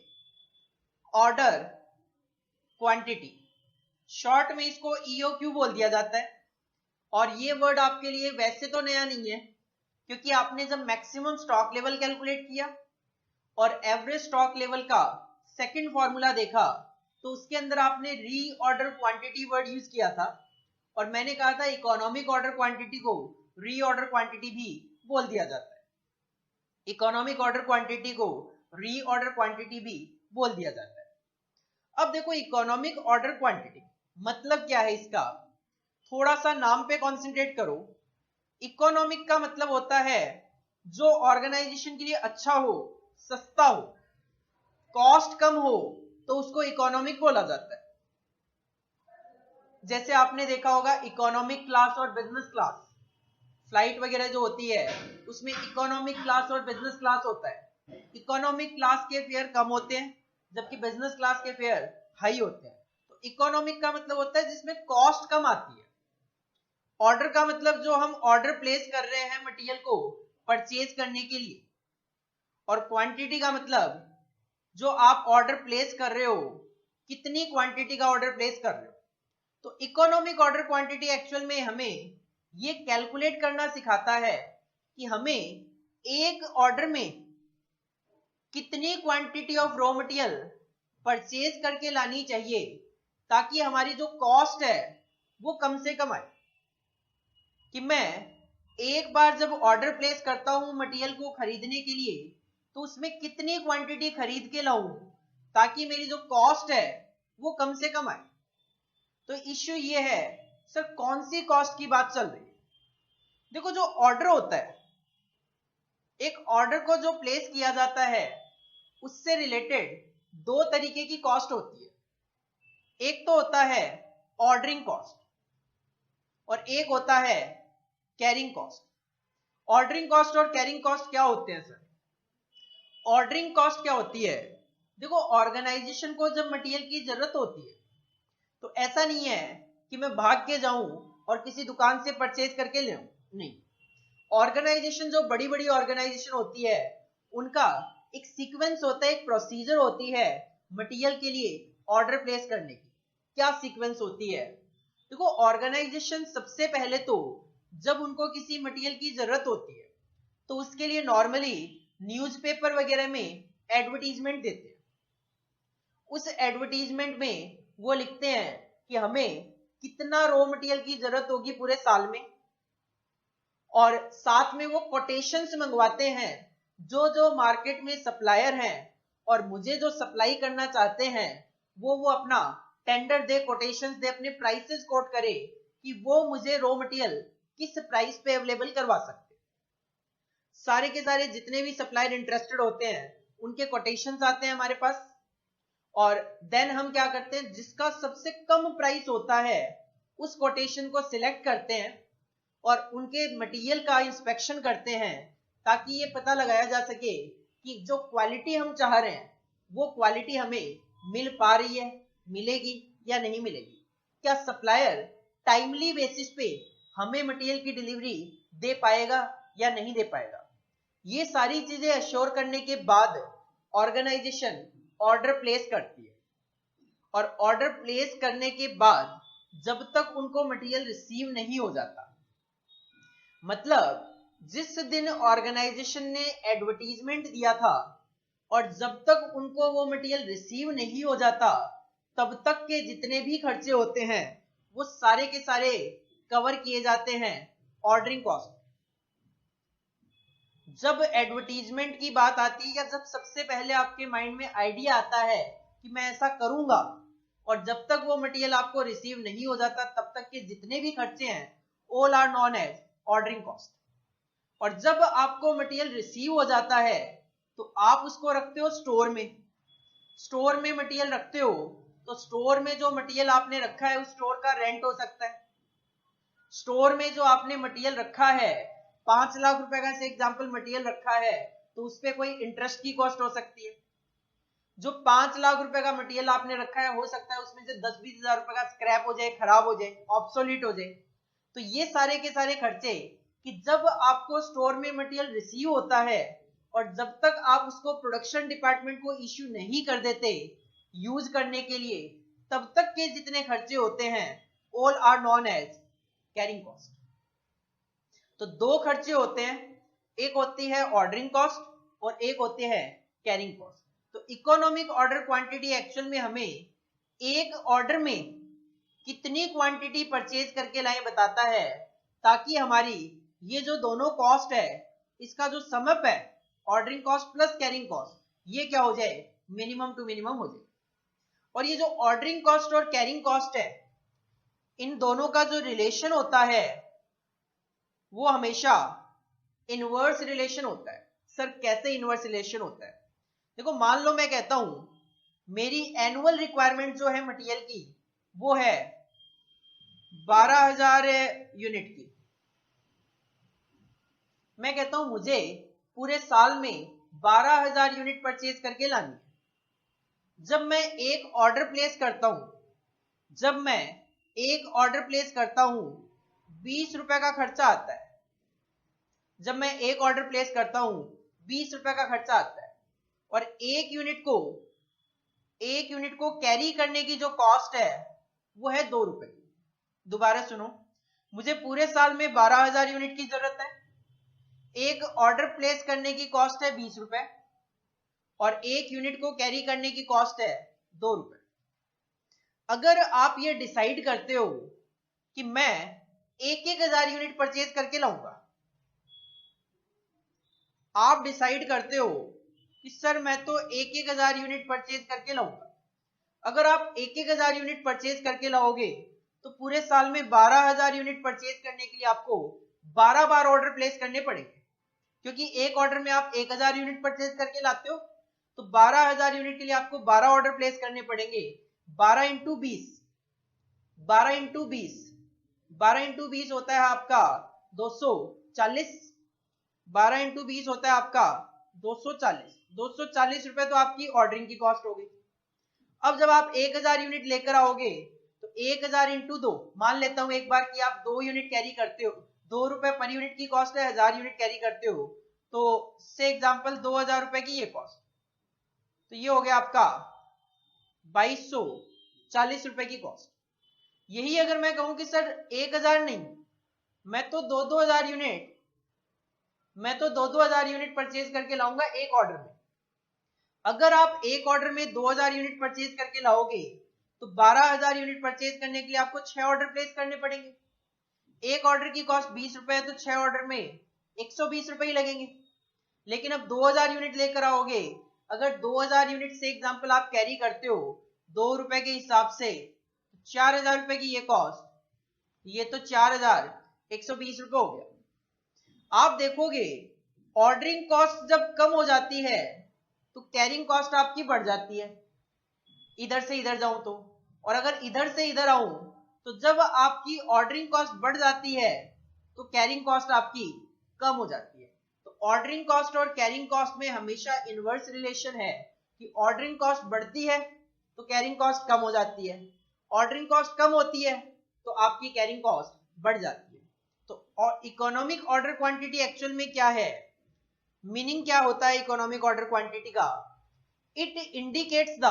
order quantity. Short में इसको EOQ बोल दिया जाता है। और ये वर्ड आपके लिए वैसे तो नया नहीं है, क्योंकि आपने जब मैक्सिमम स्टॉक लेवल कैलकुलेट किया और एवरेज स्टॉक लेवल का सेकंड फॉर्मूला देखा तो उसके अंदर आपने रीऑर्डर क्वांटिटी वर्ड यूज किया था, और मैंने कहा था इकोनॉमिक ऑर्डर क्वांटिटी को रीऑर्डर क्वांटिटी भी बोल दिया जाता है। इकोनॉमिक ऑर्डर क्वांटिटी को रीऑर्डर क्वांटिटी भी बोल दिया जाता है। अब देखो इकोनॉमिक ऑर्डर क्वांटिटी मतलब क्या है इसका, थोड़ा सा नाम पे कॉन्सेंट्रेट करो। इकोनॉमिक का मतलब होता है जो ऑर्गेनाइजेशन के लिए अच्छा हो, सस्ता हो, कॉस्ट कम हो, तो उसको इकोनॉमिक बोला जाता है। जैसे आपने देखा होगा इकोनॉमिक क्लास और बिजनेस क्लास, फ्लाइट वगैरह जो होती है उसमें इकोनॉमिक क्लास और बिजनेस क्लास होता है। इकोनॉमिक क्लास के फेयर कम होते हैं जबकि बिजनेस क्लास के फेयर हाई होते हैं। तो इकोनॉमिक का मतलब होता है जिसमें कॉस्ट कम आती है। ऑर्डर का मतलब जो हम ऑर्डर प्लेस कर रहे हैं मटेरियल को परचेज करने के लिए, और क्वांटिटी का मतलब जो आप ऑर्डर प्लेस कर रहे हो कितनी क्वांटिटी का ऑर्डर प्लेस कर रहे हो। तो इकोनॉमिक ऑर्डर क्वांटिटी एक्चुअल में हमें ये कैलकुलेट करना सिखाता है कि हमें एक ऑर्डर में कितनी quantity of raw material purchase करके लानी चाहिए ताकि हमारी जो कॉस्ट है वो कम से कम आए। कि मैं एक बार जब ऑर्डर प्लेस करता हूं मटेरियल को खरीदने के लिए तो उसमें कितनी क्वांटिटी खरीद के लाऊं ताकि मेरी जो कॉस्ट है वो कम से कम आए। तो इश्यू ये है सर कौन सी कॉस्ट की बात चल रही है। देखो जो ऑर्डर होता है, एक ऑर्डर को जो प्लेस किया जाता है उससे रिलेटेड दो तरीके की कॉस्ट होती है। एक तो होता है ऑर्डरिंग कॉस्ट और एक होता है कैरिंग कॉस्ट। ऑर्डरिंग कॉस्ट और कैरिंग कॉस्ट क्या होते हैं सर? ऑर्डरिंग कॉस्ट क्या होती है, देखो ऑर्गेनाइजेशन को जब मटेरियल की जरूरत होती है तो ऐसा नहीं है कि मैं भाग के जाऊं और किसी दुकान से परचेज करके ले आऊं, नहीं। ऑर्गेनाइजेशन जो बड़ी बड़ी ऑर्गेनाइजेशन होती है उनका एक सीक्वेंस होता है, एक प्रोसीजर होती है मटेरियल के लिए ऑर्डर प्लेस करने की। क्या सीक्वेंस होती है? देखो ऑर्गेनाइजेशन सबसे पहले तो जब उनको किसी मटेरियल की जरूरत होती है तो उसके लिए नॉर्मली न्यूज़पेपर वगैरह में एडवर्टीजमेंट देते हैं। उस एडवर्टीजमेंट में वो लिखते हैं कि हमें कितना रॉ मटेरियल की जरूरत होगी पूरे साल में, और साथ में वो कोटेशंस मंगवाते हैं जो जो मार्केट में सप्लायर हैं और मुझे जो सप्लाई करना चाहते हैं वो अपना टेंडर दे, कोटेशंस दे, अपने प्राइसेस कोट करे कि वो मुझे रॉ मटेरियल किस प्राइस पे अवेलेबल करवा सकते। सारे के सारे जितने भी सप्लायर इंटरेस्टेड होते हैं उनके कोटेशंस आते हैं हमारे पास, और देन हम क्या करते हैं जिसका सबसे कम प्राइस होता है उस कोटेशन को सिलेक्ट करते हैं और उनके मटेरियल का इंस्पेक्शन करते हैं ताकि ये पता लगाया जा सके कि जो क्वालिटी हम चाह रहे हैं वो क्वालिटी हमें मिल पा रही है, मिलेगी या नहीं मिलेगी। क्या सप्लायर टाइमली बेसिस पे हमें मटेरियल की डिलीवरी दे पाएगा या नहीं दे पाएगा। ये सारी चीजें अश्योर करने के बाद ऑर्गेनाइजेशन ऑर्डर प्लेस करती है, और ऑर्डर प्लेस करने के बाद जब तक उनको मटेरियल रिसीव नहीं हो जाता, मतलब जिस दिन ऑर्गेनाइजेशन ने एडवर्टीजमेंट दिया था और जब तक उनको वो मटेरियल रिसीव नहीं हो जाता तब तक के जितने भी खर्चे होते हैं वो सारे के सारे कवर किए जाते हैं ऑर्डरिंग कॉस्ट। जब एडवर्टीजमेंट की बात आती है या जब सबसे पहले आपके माइंड में आइडिया आता है कि मैं ऐसा करूंगा और जब तक वो मटेरियल आपको रिसीव नहीं हो जाता तब तक के जितने भी खर्चे हैं all are known as ordering cost. और जब आपको मटेरियल रिसीव हो जाता है तो आप उसको रखते हो स्टोर में। स्टोर में मटेरियल रखते हो तो स्टोर में जो मटेरियल आपने रखा है उस स्टोर का रेंट हो सकता है। स्टोर में जो आपने मटेरियल रखा है 5 लाख रुपए का से एग्जांपल मटेरियल रखा है तो उस पर कोई इंटरेस्ट की कॉस्ट हो सकती है। जो 5 लाख रुपए का मटेरियल आपने रखा है, हो सकता है उसमें से 10-20 हजार रुपए का स्क्रैप हो जाए, खराब हो जाए, ऑब्सोलीट हो जाए। तो ये सारे के सारे खर्चे कि जब आपको स्टोर में मटेरियल रिसीव होता है और जब तक आप उसको प्रोडक्शन डिपार्टमेंट को इश्यू नहीं कर देते यूज करने के लिए, तब तक के जितने खर्चे होते हैं all are known as carrying cost. तो दो खर्चे होते हैं, एक होती है ऑर्डरिंग कॉस्ट और एक होती है कैरिंग कॉस्ट। तो इकोनॉमिक ऑर्डर क्वांटिटी एक्चुअल में हमें एक ऑर्डर में कितनी क्वांटिटी परचेज करके लाए बताता है, ताकि हमारी ये जो दोनों कॉस्ट है इसका जो समअप है ordering cost plus carrying cost, ये क्या हो जाए, मिनिमम टू मिनिमम हो जाए। और ये जो ऑर्डरिंग कॉस्ट और कैरिंग कॉस्ट है, इन दोनों का जो रिलेशन होता है वो हमेशा इनवर्स रिलेशन होता है। सर कैसे इनवर्स रिलेशन होता है? देखो मान लो मैं कहता हूं मेरी एनुअल रिक्वायरमेंट जो है मटेरियल की वो है 12,000 यूनिट की। मैं कहता हूं मुझे पूरे साल में 12,000 यूनिट परचेज करके लानी है। जब मैं एक ऑर्डर प्लेस करता हूं 20 रुपए का खर्चा आता है। जब मैं एक ऑर्डर प्लेस करता हूं 20 रुपए का खर्चा आता है और एक यूनिट को कैरी करने की जो कॉस्ट है वो है 2 रुपए। दोबारा सुनो, मुझे पूरे साल में 12,000 यूनिट की जरूरत है, एक ऑर्डर प्लेस करने की कॉस्ट है 20 रुपए और एक यूनिट को कैरी करने की कॉस्ट है 2 रुपए। अगर आप ये डिसाइड करते हो कि मैं 1,000 यूनिट परचेज करके लाऊंगा, आप डिसाइड करते हो कि सर मैं तो 1,000 यूनिट परचेज करके लाऊंगा। अगर आप 1,000 यूनिट परचेज करके लाओगे तो पूरे साल में 12,000 यूनिट परचेज करने के लिए आपको 12 बार ऑर्डर प्लेस करने पड़ेंगे, क्योंकि एक ऑर्डर में आप 1,000 यूनिट परचेज करके लाते हो, तो 12,000 यूनिट के लिए आपको 12 ऑर्डर प्लेस करने पड़ेंगे। 12 इंटू 20 होता है आपका 240। 12 इंटू 20 होता है आपका 240 रुपए तो आपकी ऑर्डरिंग की कॉस्ट हो गई। अब जब आप 1,000 यूनिट लेकर आओगे तो 1,000 इंटू 2, मान लेता हूं एक बार कि आप 2 यूनिट कैरी करते हो, 2 रुपए पर यूनिट की कॉस्ट है, 1,000 यूनिट कैरी करते हो तो से एग्जांपल 2,000 रुपए की ये कॉस्ट, तो ये हो गया आपका 2,240 रुपए की कॉस्ट। यही अगर मैं कहूं कि सर 1,000 नहीं, मैं तो 2,000 यूनिट परचेज करके लाऊंगा एक ऑर्डर में। अगर आप एक ऑर्डर में 2,000 यूनिट परचेज करके लाओगे तो 12,000 यूनिट परचेज करने के लिए आपको 6 ऑर्डर प्लेस करने पड़ेंगे। एक ऑर्डर की कॉस्ट 20 रुपए है तो 6 ऑर्डर में 120 रुपए ही लगेंगे। लेकिन अब 2,000 यूनिट लेकर आओगे, अगर 2,000 यूनिट से एग्जांपल आप कैरी करते हो 2 रुपए के हिसाब से, 4,000 रुपए की ये कॉस्ट, ये तो 4,120 रुपए हो गया। आप देखोगे ऑर्डरिंग कॉस्ट जब कम हो जाती है तो कैरिंग कॉस्ट आपकी बढ़ जाती है, इधर से इधर जाऊं तो, और अगर इधर से इधर आऊं तो जब आपकी ऑर्डरिंग कॉस्ट बढ़ जाती है तो कैरिंग कॉस्ट आपकी कम हो जाती है। तो ऑर्डरिंग कॉस्ट और कैरिंग कॉस्ट में हमेशा इनवर्स रिलेशन है कि ऑर्डरिंग कॉस्ट बढ़ती है तो कैरिंग कॉस्ट कम हो जाती है, ऑर्डरिंग कॉस्ट कम होती है तो आपकी कैरिंग कॉस्ट बढ़ जाती है। तो इकोनॉमिक ऑर्डर क्वांटिटी एक्चुअल में क्या है, मीनिंग क्या होता है इकोनॉमिक ऑर्डर क्वांटिटी का? It indicates the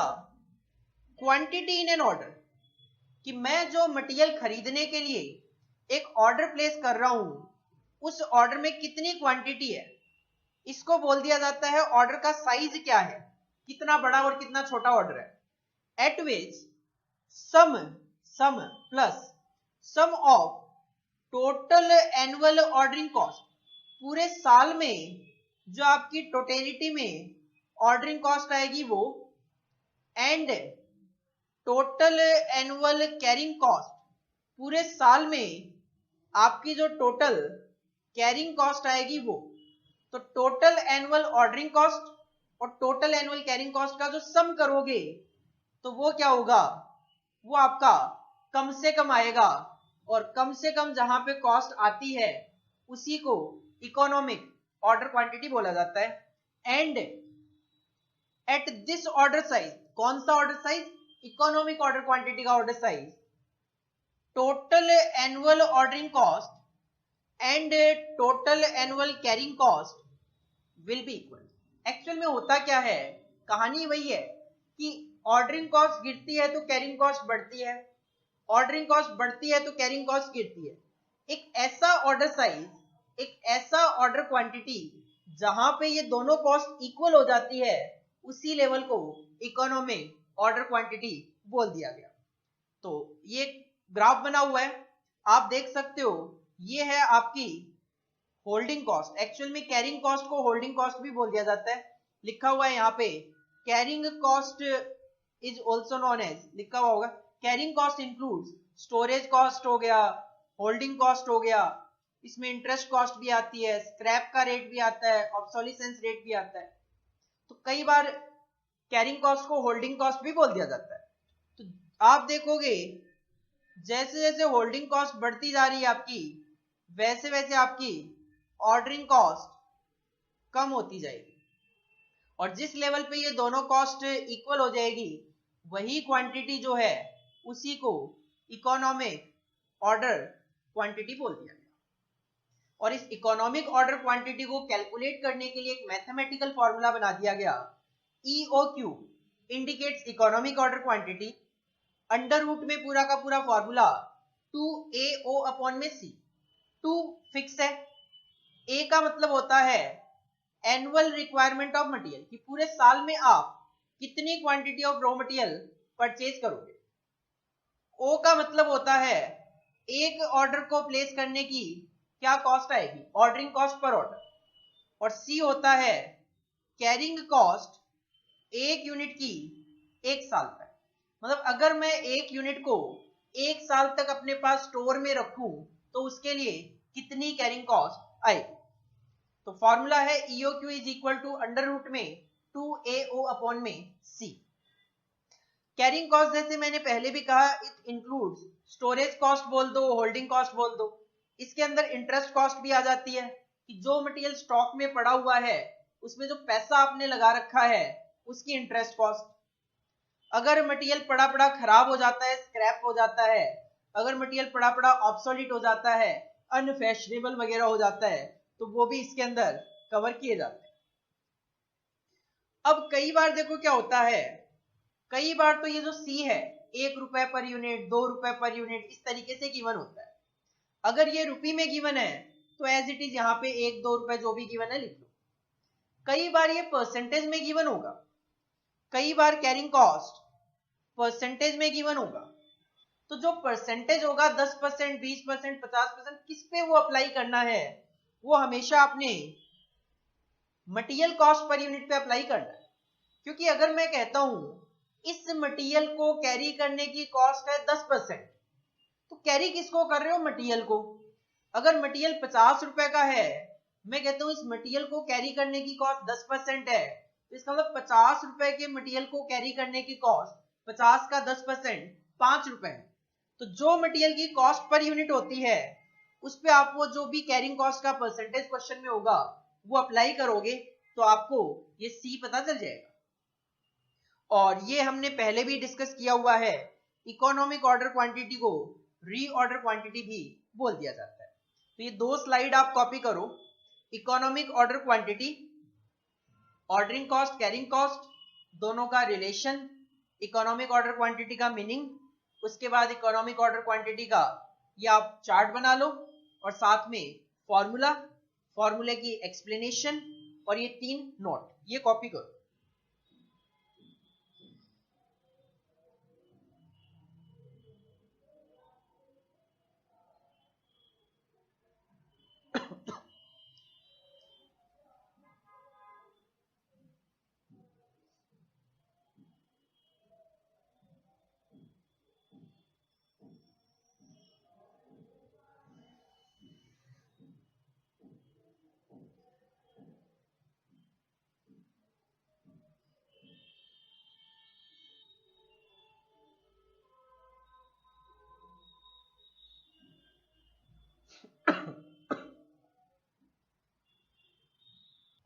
quantity in an order, कि मैं जो मटेरियल खरीदने के लिए एक ऑर्डर प्लेस कर रहा हूं उस ऑर्डर में कितनी क्वांटिटी है, इसको बोल दिया जाता है ऑर्डर का साइज क्या है, कितना बड़ा और कितना छोटा ऑर्डर है। At which sum plus sum of total annual ordering cost, पूरे साल में जो आपकी टोटलिटी में ऑर्डरिंग कॉस्ट आएगी वो, and total annual carrying cost, पूरे साल में आपकी जो टोटल कैरिंग कॉस्ट आएगी वो। तो टोटल एनुअल ऑर्डरिंग कॉस्ट और टोटल एनुअल कैरिंग कॉस्ट का जो सम करोगे तो वो क्या होगा, वो आपका कम से कम आएगा, और कम से कम जहां पे कॉस्ट आती है उसी को इकोनॉमिक ऑर्डर क्वांटिटी बोला जाता है। And at this order size, कौन सा order size, economic order quantity का order size, total annual ordering cost and total annual carrying cost will be equal. Actual में होता क्या है, कहानी वही है कि ऑर्डरिंग कॉस्ट गिरती है तो कैरिंग कॉस्ट बढ़ती है, ऑर्डरिंग कॉस्ट बढ़ती है तो कैरिंग कॉस्ट गिरती है। एक ऐसा ऑर्डर साइज, एक ऐसा ऑर्डर क्वांटिटी जहां पे ये दोनों कॉस्ट इक्वल हो जाती है, उसी लेवल को इकोनॉमिक ऑर्डर क्वांटिटी बोल दिया गया। तो ये ग्राफ बना हुआ है, आप देख सकते हो, ये है आपकी होल्डिंग कॉस्ट। एक्चुअल में कैरिंग कॉस्ट को होल्डिंग कॉस्ट भी बोल दिया जाता है, लिखा हुआ है यहाँ पे carrying cost is also known as, लिखा हुआ होगा carrying cost includes storage cost हो गया, होल्डिंग कॉस्ट हो गया, इसमें इंटरेस्ट कॉस्ट भी आती है, स्क्रैप का रेट भी आता है, ऑब्सोलिसेंस रेट भी आता है। तो कई बार कैरिंग कॉस्ट को होल्डिंग कॉस्ट भी बोल दिया जाता है। तो आप देखोगे जैसे जैसे होल्डिंग कॉस्ट बढ़ती जा रही है आपकी, वैसे वैसे आपकी ऑर्डरिंग कॉस्ट कम होती जाएगी, और जिस लेवल पे ये दोनों कॉस्ट इक्वल हो जाएगी, वही क्वांटिटी जो है उसी को इकोनॉमिक ऑर्डर क्वांटिटी बोल दिया गया। और इस इकोनॉमिक ऑर्डर क्वांटिटी को कैलकुलेट करने के लिए एक मैथमेटिकल फॉर्मूला बना दिया गया, EOQ indicates economic order quantity, under root में पूरा का पूरा फॉर्मूला 2AO अपॉन में C। 2 फिक्स है, A का मतलब होता है एनुअल रिक्वायरमेंट ऑफ मटेरियल, कि पूरे साल में आप कितनी quantity of raw material purchase करोगे। O का मतलब होता है एक ऑर्डर को प्लेस करने की क्या कॉस्ट आएगी, ऑर्डरिंग कॉस्ट पर ऑर्डर। और C होता है कैरिंग कॉस्ट एक यूनिट की एक साल तक, मतलब अगर मैं एक यूनिट को एक साल तक अपने पास स्टोर में रखूं तो उसके लिए कितनी कैरिंग कॉस्ट आएगी। तो फॉर्मूला है EOQ is equal to under root में 2AO अपॉन में C। कैरिंग कॉस्ट जैसे मैंने पहले भी कहा, इट इंक्लूड्स स्टोरेज कॉस्ट बोल दो, होल्डिंग कॉस्ट बोल दो, इसके अंदर इंटरेस्ट कॉस्ट भी आ जाती है कि जो मटेरियल स्टॉक में पड़ा हुआ है उसमें जो पैसा आपने लगा रखा है उसकी इंटरेस्ट कॉस्ट। अगर मटेरियल पड़ा पड़ा खराब हो जाता है, स्क्रैप हो जाता है, अगर मटेरियल पड़ा पड़ा ऑब्सोलीट हो जाता है, अनफैशनेबल वगैरह हो जाता है, तो वो भी इसके अंदर कवर किए जाते हैं। अब कई बार देखो क्या होता है, कई बार तो ये जो C है 1 रुपए पर यूनिट, 2 रुपए पर यूनिट, इस तरीके से गिवन होता है। अगर ये रुपये में गिवन है तो एज इट इज यहाँ पे 1-2 रुपए जो भी गिवन है लिख लो। कई बार ये परसेंटेज में गिवन होगा, कई बार कैरिंग कॉस्ट परसेंटेज में गिवन होगा। तो जो परसेंटेज होगा 10%, 20%, 50%, किस पे वो अप्लाई करना है, वो हमेशा अपने मटेरियल कॉस्ट पर यूनिट पे अप्लाई करना है। क्योंकि अगर मैं कहता हूं इस मटेरियल को कैरी करने की कॉस्ट है 10%, तो कैरी किसको कर रहे हो, मटेरियल को। अगर मटेरियल 50 रुपए का है, मैं कहता हूं इस मटेरियल को कैरी करने की कॉस्ट 10% है, तो इसका मतलब 50 रुपए के मटेरियल को कैरी करने की कॉस्ट 50 का 10% 5 रुपए है। तो जो मटेरियल की कॉस्ट पर यूनिट होती है उस पे आप वो जो भी कैरिंग कॉस्ट का परसेंटेज क्वेश्चन में होगा वो अप्लाई करोगे तो आपको ये C पता चल जाएगा। और ये हमने पहले भी डिस्कस किया हुआ है, इकोनॉमिक ऑर्डर क्वांटिटी को रीऑर्डर क्वांटिटी भी बोल दिया जाता है। तो ये 2 स्लाइड आप कॉपी करो, economic order quantity, ordering cost, carrying cost, दोनों का रिलेशन, इकोनॉमिक ऑर्डर क्वांटिटी का मीनिंग, उसके बाद इकोनॉमिक ऑर्डर क्वांटिटी का ये आप चार्ट बना लो, और साथ में फॉर्मूला, फॉर्मूले की एक्सप्लेनेशन, और ये 3 नोट ये कॉपी करो।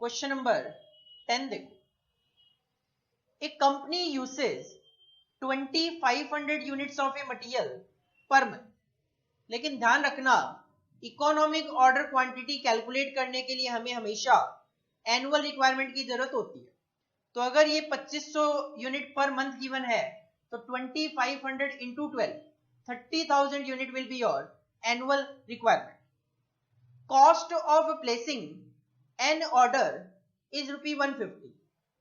क्वेश्चन नंबर 10 देखो, a company uses 2500 units of a material per month, लेकिन ध्यान रखना इकोनॉमिक ऑर्डर क्वांटिटी कैलकुलेट करने के लिए हमें हमेशा एनुअल रिक्वायरमेंट की जरूरत होती है। तो अगर ये 2500 यूनिट पर मंथ गिवन है तो 2500 into 12 30,000 unit will be your annual requirement. Cost of placing an order is ₹150।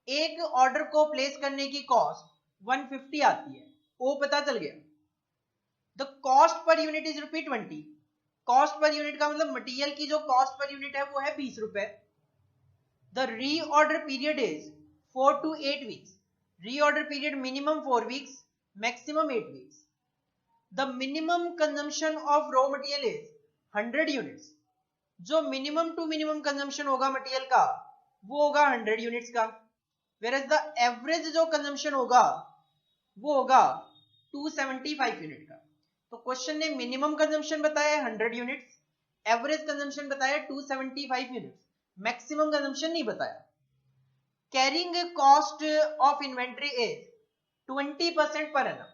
एक ऑर्डर को प्लेस करने की कॉस्ट 150 आती है, वो पता चल गया। The cost per unit is ₹20। Cost per unit का मतलब मटेरियल की जो कॉस्ट पर यूनिट है वो है 20 रुपए। The reorder period is 4 to 8 weeks। Reorder period minimum 4 weeks, maximum 8 weeks। The minimum consumption of raw material is 100 units. जो minimum to minimum consumption होगा मटेरियल का वो होगा 100 यूनिट्स का, whereas द एवरेज जो कंजम्पशन होगा वो होगा 275 यूनिट का। तो क्वेश्चन ने मिनिमम कंजम्पशन बताया 100 यूनिट्स, एवरेज कंजम्पशन बताया 275 यूनिट्स, मैक्सिमम कंजम्पशन नहीं बताया। Carrying cost of inventory is 20% per annum.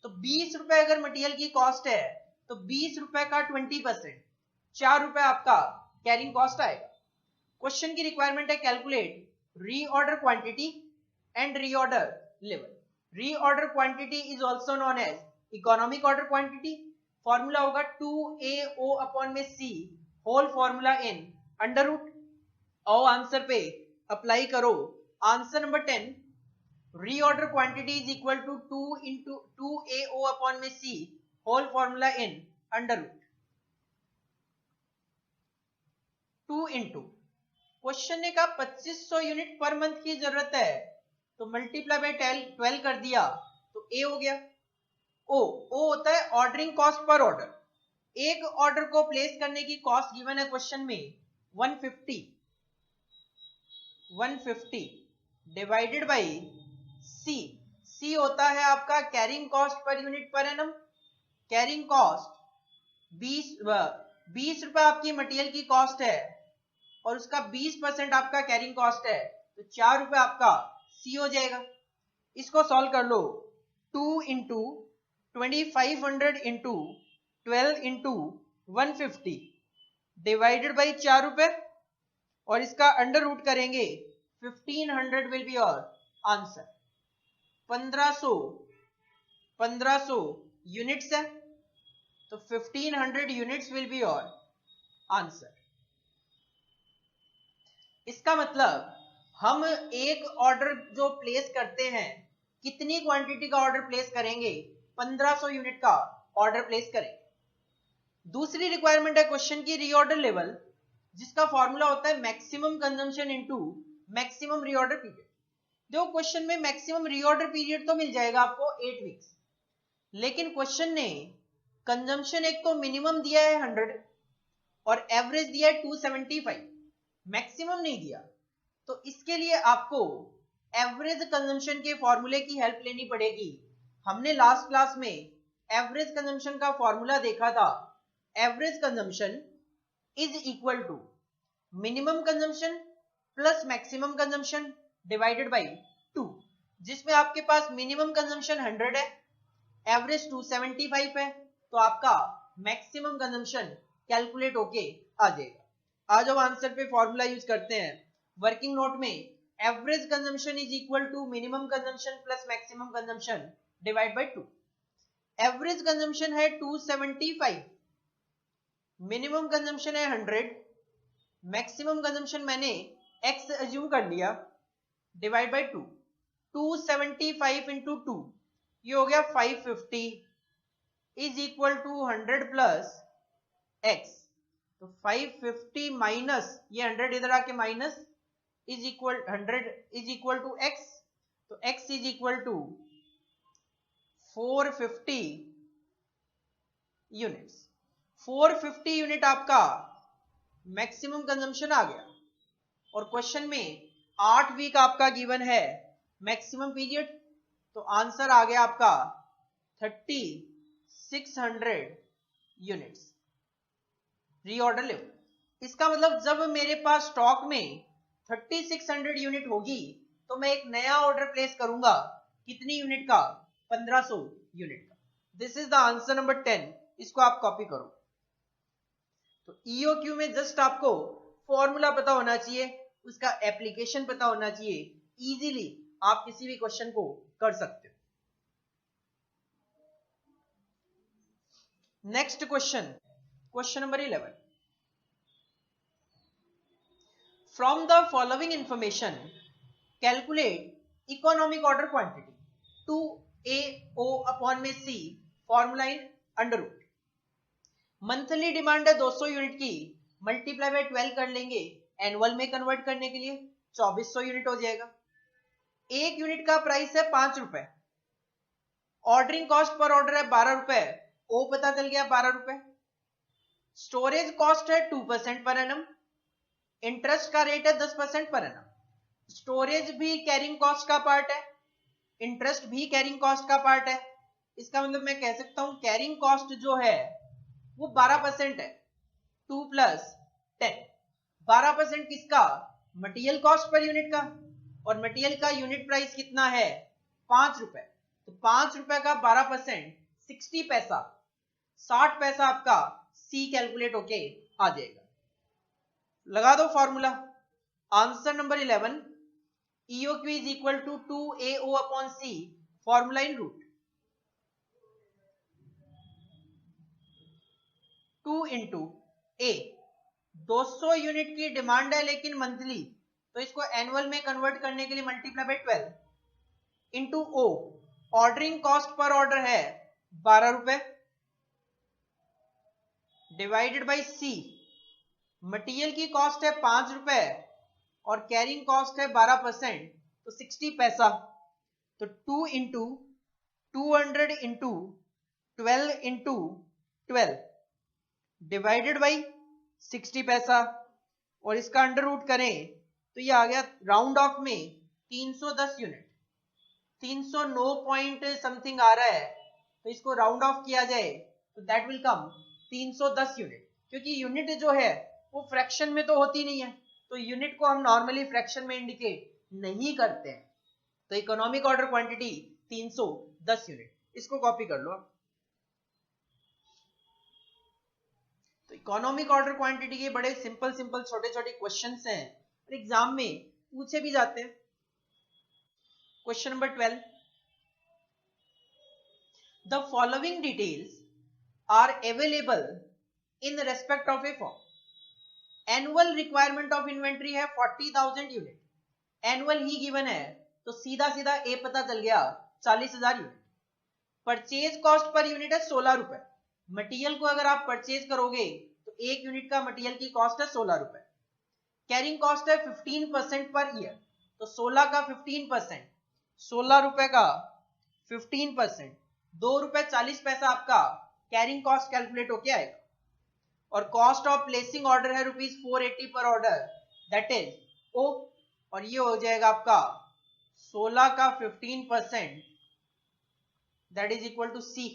तो 20 रुपए अगर मटेरियल की कॉस्ट है तो 20 रुपए का 20% 4 रुपए आपका कैरिंग कॉस्ट आएगा। क्वेश्चन की रिक्वायरमेंट है calculate reorder quantity and reorder level. Reorder quantity is also known as economic order quantity. Formula होगा 2AO अपॉन में C whole formula in under root. आओ आंसर पे अप्लाई करो। Answer number 10, reorder quantity is equal to 2AO upon में C whole formula in under root 2 into. Question ने कहा 2500 unit per month की जरूरत है तो मल्टीप्लाई बाय 12 कर दिया तो A हो गया। O होता है ऑर्डरिंग कॉस्ट पर ऑर्डर। एक ऑर्डर को प्लेस करने की कॉस्ट गिवन है क्वेश्चन में 150 डिवाइडेड बाय C होता है आपका carrying cost per unit per annum. Carrying cost 20 रुपए आपकी मटेरियल की कॉस्ट है और उसका 20% आपका कैरिंग कॉस्ट है तो 4 रुपए आपका C हो जाएगा। इसको सॉल्व कर लो। 2 into 2500 into 12 into 150 divided by 4 रुपए और इसका अंडर रूट करेंगे 1500 will be your answer. 1500 units है तो 1500 units will be your answer. इसका मतलब हम एक ऑर्डर जो प्लेस करते हैं कितनी क्वांटिटी का ऑर्डर प्लेस करेंगे, 1500 यूनिट का ऑर्डर प्लेस करेंगे। दूसरी रिक्वायरमेंट है क्वेश्चन की रीऑर्डर लेवल, जिसका फॉर्मूला होता है maximum consumption into maximum reorder period. देखो क्वेश्चन में मैक्सिमम रीऑर्डर पीरियड तो मिल जाएगा आपको 8 वीक्स, लेकिन क्वेश्चन ने कंजम्पशन एक तो मिनिमम दिया है 100 और एवरेज दिया है 275, मैक्सिमम नहीं दिया। तो इसके लिए आपको एवरेज कंजम्पशन के फॉर्मूले की हेल्प लेनी पड़ेगी। हमने लास्ट क्लास में एवरेज कंजम्पशन का फॉर्मूला देखा था। Average consumption is equal to minimum consumption plus maximum consumption divided by 2, जिसमें आपके पास मिनिमम कंजम्पशन 100 है, एवरेज 275 है, तो आपका मैक्सिमम कंजम्पशन कैलकुलेट होके आ जाएगा। आ जाओ आंसर पे फॉर्मूला यूज करते हैं। वर्किंग नोट में average consumption is equal to minimum consumption plus maximum consumption divide by 2। Average consumption है 275, मिनिमम कंजम्पशन है 100, मैक्सिमम कंजम्पशन मैंने x अज्यूम कर लिया डिवाइड बाय 2। 275 इंटू 2 ये हो गया 550 is equal to 100 plus x। तो 550 माइनस ये 100 इधर आके minus is equal 100 is equal to x, तो x is equal to 450 units. 450 unit आपका मैक्सिमम कंजम्पशन आ गया और क्वेश्चन में 8 वीक आपका गिवन है मैक्सिमम पीरियड, तो आंसर आ गया आपका 3600 यूनिट्स रीऑर्डर लेवल। इसका मतलब जब मेरे पास स्टॉक में 3600 यूनिट होगी तो मैं एक नया ऑर्डर प्लेस करूंगा कितनी यूनिट का, 1500 यूनिट का। This is the answer number 10, इसको आप कॉपी करो। तो ईओक्यू में जस्ट आपको फॉर्मूला पता होना चाहिए, उसका एप्लीकेशन पता होना चाहिए, इजीली आप किसी भी क्वेश्चन को कर सकते हो। Next question, question number 11। From the following information calculate economic order quantity 2AO upon में C, formula in under root. Monthly demand है 200 यूनिट की, मल्टीप्लाई बाय 12 कर लेंगे, एनुअल में कन्वर्ट करने के लिए 2400 यूनिट हो जाएगा। एक यूनिट का प्राइस है 5 रुपए, ऑर्डरिंग कॉस्ट पर ऑर्डर है 12 रुपए, ओ पता चल गया 12 रुपए। स्टोरेज कॉस्ट है 2% पर एनम, इंटरेस्ट का रेट है 10% पर एनम। स्टोरेज भी कैरिंग कॉस्ट का पार्ट है, इंटरेस्ट भी कैरिंग कॉस्ट का पार्ट है। इसका मतलब मैं कह सकता हूं कैरिंग कॉस्ट जो है वो 12% है, 2 + 10। 12% किसका, मटेरियल कॉस्ट पर यूनिट का, और मटेरियल का यूनिट प्राइस कितना है 5 रुपए। तो 5 रुपए का 12% 60 पैसा, 60 पैसा आपका सी कैलकुलेट होके आ जाएगा। लगा दो formula. Answer number 11, EOQ is equal to 2AO upon C, formula in root. 2 into A, 200 unit की डिमांड है लेकिन मंथली, तो इसको एनुअल में कन्वर्ट करने के लिए multiply by 12 into O, ordering cost per order है 12 रुपए, डिवाइडेड बाय सी, मटेरियल की कॉस्ट है 5 रुपए और कैरिंग कॉस्ट है 12%, तो 60 पैसा। तो 2 into 200 into 12 into 12 divided by 60 पैसा, और इसका अंडर रूट करें तो ये आ गया राउंड ऑफ में 310 यूनिट, 309 पॉइंट समथिंग आ रहा है, तो इसको राउंड ऑफ किया जाए तो दैट विल कम 310 यूनिट। क्योंकि यूनिट जो है वो फ्रैक्शन में तो होती नहीं है, तो यूनिट को हम नॉर्मली फ्रैक्शन में इंडिकेट नहीं करते हैं। तो इकोनॉमिक ऑर्डर क्वांटिटी 310 यूनिट, इसको कॉपी कर लो। तो इकोनॉमिक ऑर्डर क्वांटिटी के बड़े सिंपल सिंपल छोटे छोटे क्वेश्चंस हैं और एग्जाम में पूछे भी जाते हैं। Question number 12, the following details are available in respect of a form. Annual requirement of inventory है 40,000 यूनिट, एनुअल ही गिवन है तो सीधा सीधा ए पता चल गया 40,000 unit. Purchase cost per unit है 16 रुपए, मटेरियल को अगर आप परचेज करोगे तो एक यूनिट का मटेरियल की कॉस्ट है 16 रुपए। कैरिंग कॉस्ट है 15% पर ईयर, तो 16 का 15%, 16 रुपए का 15%, 2 रुपए 40 पैसा आपका कैरिंग कॉस्ट कैलकुलेट होके आएगा। और कॉस्ट ऑफ प्लेसिंग ऑर्डर है ₹480 पर ऑर्डर, दैट इज ओ, और ये हो जाएगा आपका 16 का 15%, that is equal to C.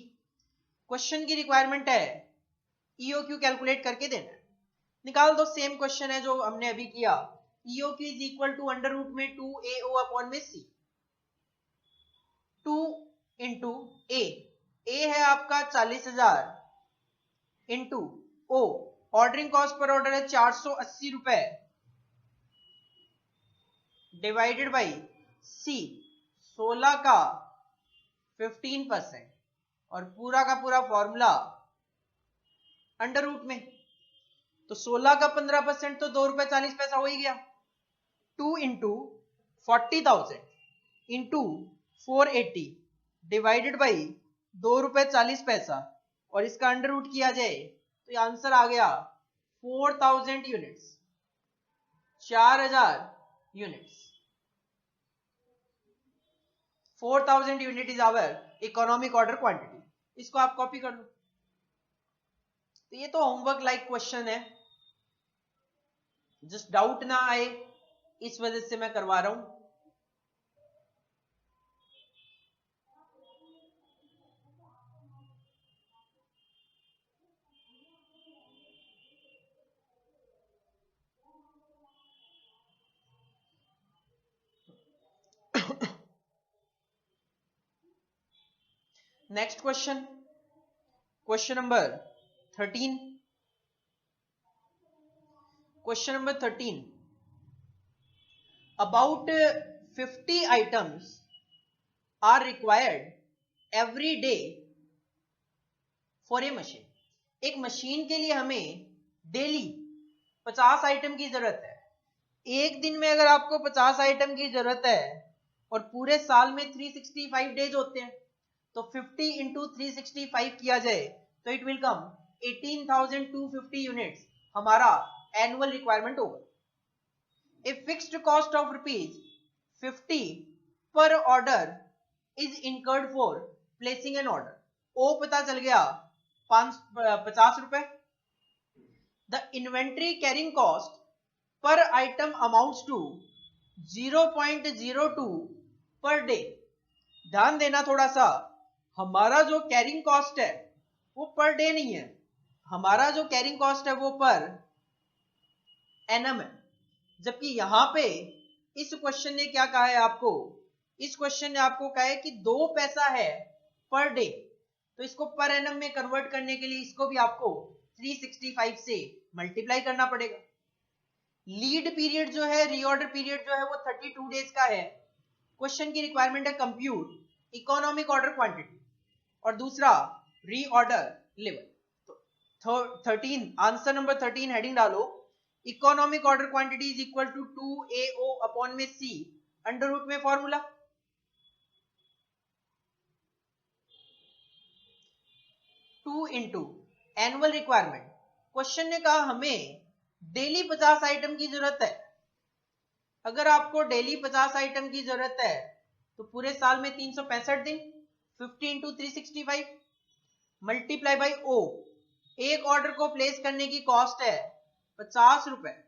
Question की रिक्वायरमेंट है ईओक्यू कैलकुलेट करके देना, निकाल दो। सेम क्वेश्चन है जो हमने अभी किया, EOQ is equal to under root में 2AO अपॉन में सी। 2 इंटू ए है आपका 40,000 into O, ordering cost per order है 480 रुपए, डिवाइडेड बाई सी, 16 का 15% और पूरा का पूरा फॉर्मूला अंडर रूट में। तो 16 का 15% तो 2 रुपए 40 पैसा हो ही गया। 2 इंटू 40,000 इंटू 480 डिवाइडेड बाई 2 रुपए 40 पैसा, और इसका अंडर रूट किया जाए तो ये आंसर आ गया 4000 units, 4000 units. 4000 unit is our economic order quantity, इसको आप कॉपी कर लो। तो ये तो होमवर्क लाइक क्वेश्चन है, जस्ट डाउट ना आए इस वजह से मैं करवा रहा हूं। Next question, question number 13। Question number 13, about 50 items are required every day for a machine. एक मशीन के लिए हमें डेली 50 आइटम की जरूरत है। एक दिन में अगर आपको 50 आइटम की जरूरत है और पूरे साल में 365 डेज होते हैं, तो 50 इंटू 365 किया जाए तो इट विल कम 18,250 यूनिट्स हमारा एनुअल रिक्वायरमेंट होगा। A fixed cost of ₹50 per order is incurred for placing an order. ओ पता चल गया 50 रुपए। The inventory carrying cost per item amounts to 0.02 per day. ध्यान देना थोड़ा सा, हमारा जो कैरिंग कॉस्ट है वो पर डे नहीं है, हमारा जो कैरिंग कॉस्ट है वो पर एनम है। जबकि यहां पे इस क्वेश्चन ने क्या कहा है आपको, इस क्वेश्चन ने आपको कहा है कि 2 पैसा है पर डे, तो इसको पर एनम में कन्वर्ट करने के लिए इसको भी आपको 365 से मल्टीप्लाई करना पड़ेगा। लीड पीरियड जो है, रीऑर्डर पीरियड जो है वो 32 डेज का है। क्वेश्चन की रिक्वायरमेंट है कंप्यूट इकोनॉमिक ऑर्डर क्वांटिटी और दूसरा रीऑर्डर लेवल। तो 13 आंसर नंबर 13 हेडिंग डालो, economic order quantity is equal to 2AO upon में C अंडर रूट में formula 2 into annual requirement. Question ने कहा हमें डेली 50 आइटम की जरूरत है। अगर आपको डेली 50 आइटम की जरूरत है तो पूरे साल में 365 दिन, 50 इंटू 365 मल्टीप्लाई बाई O। एक ऑर्डर को प्लेस करने की कॉस्ट है 50 रुपए,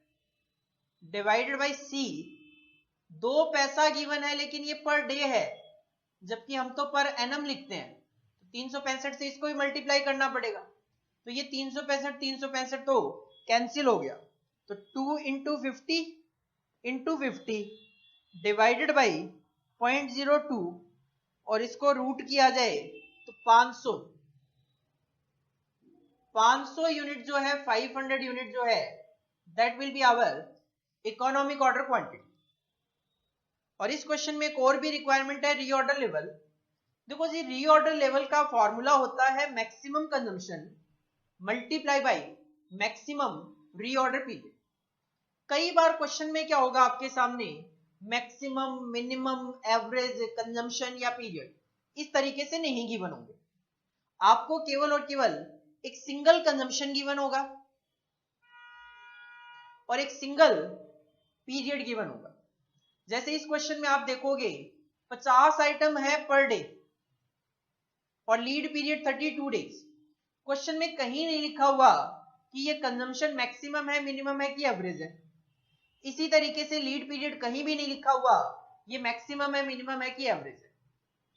डिवाइडेड बाई C। 2 पैसा गिवन है लेकिन ये पर डे है, जबकि हम तो पर एनम लिखते हैं, तो 365 से इसको भी मल्टीप्लाई करना पड़ेगा। तो ये 365 तो कैंसिल हो गया, तो 2 इंटू 50 डिवाइडेड बाई 0.02 और इसको रूट किया जाए तो 500 यूनिट जो है, 500 यूनिट जो है, that will be our economic order quantity. और इस क्वेश्चन में एक और भी रिक्वायरमेंट है, रीऑर्डर लेवल। देखो जी, रीऑर्डर लेवल का फॉर्मूला होता है maximum consumption multiply by maximum reorder period. कई बार क्वेश्चन में क्या होगा आपके सामने, मैक्सिमम, मिनिमम, एवरेज, कंजम्पशन या पीरियड इस तरीके से नहीं गिवन होंगे। आपको केवल और केवल एक सिंगल कंजम्पशन गिवन होगा और एक सिंगल पीरियड गिवन होगा। जैसे इस क्वेश्चन में आप देखोगे 50 आइटम है पर डे और लीड पीरियड 32 डेज। क्वेश्चन में कहीं नहीं लिखा हुआ कि ये कंजम्पशन मैक्सिमम है, मिनिमम है कि एवरेज है। इसी तरीके से लीड पीरियड कहीं भी नहीं लिखा हुआ ये मैक्सिमम है, मिनिमम है कि एवरेज है।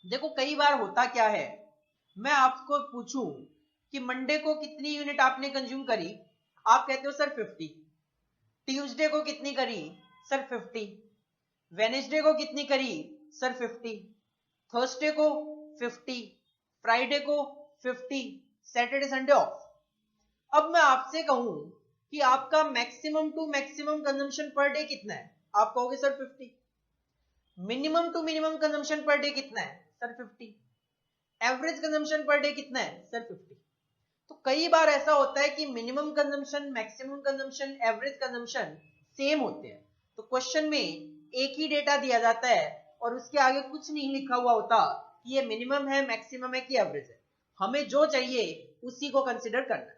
देखो कई बार होता क्या है, मैं आपको पूछूं कि मंडे को कितनी यूनिट आपने कंज्यूम करी, आप कहते हो सर 50। ट्यूसडे को कितनी करी, सर 50। वेडनेसडे को कितनी करी, सर 50। थर्सडे को 50, फ्राइडे को 50, सैटरडे संडे ऑफ। अब मैं आपसे कहूं कि आपका maximum to maximum consumption per day कितना है, आप कहोगे sir 50। Minimum to minimum consumption per day कितना है, sir 50। Average consumption per day कितना है, सर 50। तो कई बार ऐसा होता है कि minimum consumption, maximum consumption, average consumption same होते हैं। तो क्वेश्चन में एक ही डेटा दिया जाता है और उसके आगे कुछ नहीं लिखा हुआ होता कि ये मिनिमम है, मैक्सिमम है कि एवरेज है। हमें जो चाहिए उसी को कंसिडर करना है।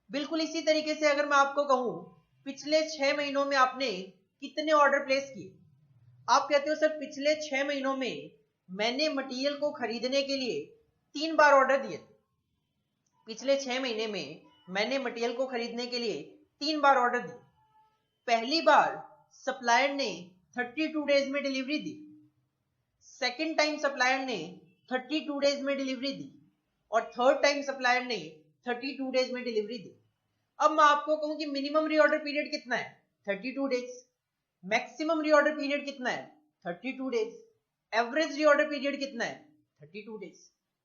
बिल्कुल इसी तरीके से अगर मैं आपको कहूं पिछले 6 महीनों में आपने कितने ऑर्डर प्लेस किए, आप कहते हो सर पिछले 6 महीनों में मैंने मटेरियल को खरीदने के लिए 3 बार ऑर्डर दिए थे। पिछले 6 महीने में मैंने मटेरियल को खरीदने के लिए 3 बार ऑर्डर दिए। पहली बार सप्लायर ने 32 डेज में डिलीवरी दी, सेकेंड टाइम सप्लायर ने 32 डेज में डिलीवरी दी और थर्ड टाइम सप्लायर ने 32 डेज में डिलीवरी दी। अब मैं आपको कहूं कि मिनिमम रीऑर्डर पीरियड कितना है, 32 डेज। मैक्सिमम रीऑर्डर पीरियड कितना है, 32 डेज। एवरेज रीऑर्डर पीरियड कितना है, 32 डेज।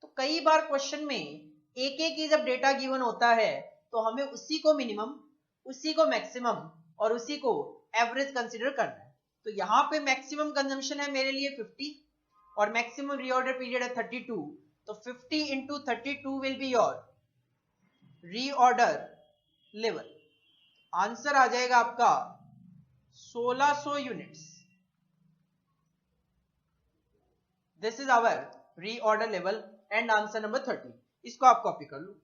तो कई बार क्वेश्चन में एक एक ही जब डेटा गिवन होता है तो हमें उसी को मिनिमम, उसी को मैक्सिमम और उसी को एवरेज कंसीडर करना है। तो यहाँ पे मैक्सिमम कंजम्पशन है मेरे लिए 50 और मैक्सिमम रीऑर्डर पीरियड है 32, तो 50 into 32 will be your reorder level. Answer आ जाएगा आपका 1600 units. This is our reorder level and answer number 30। इसको आप कॉपी कर लो।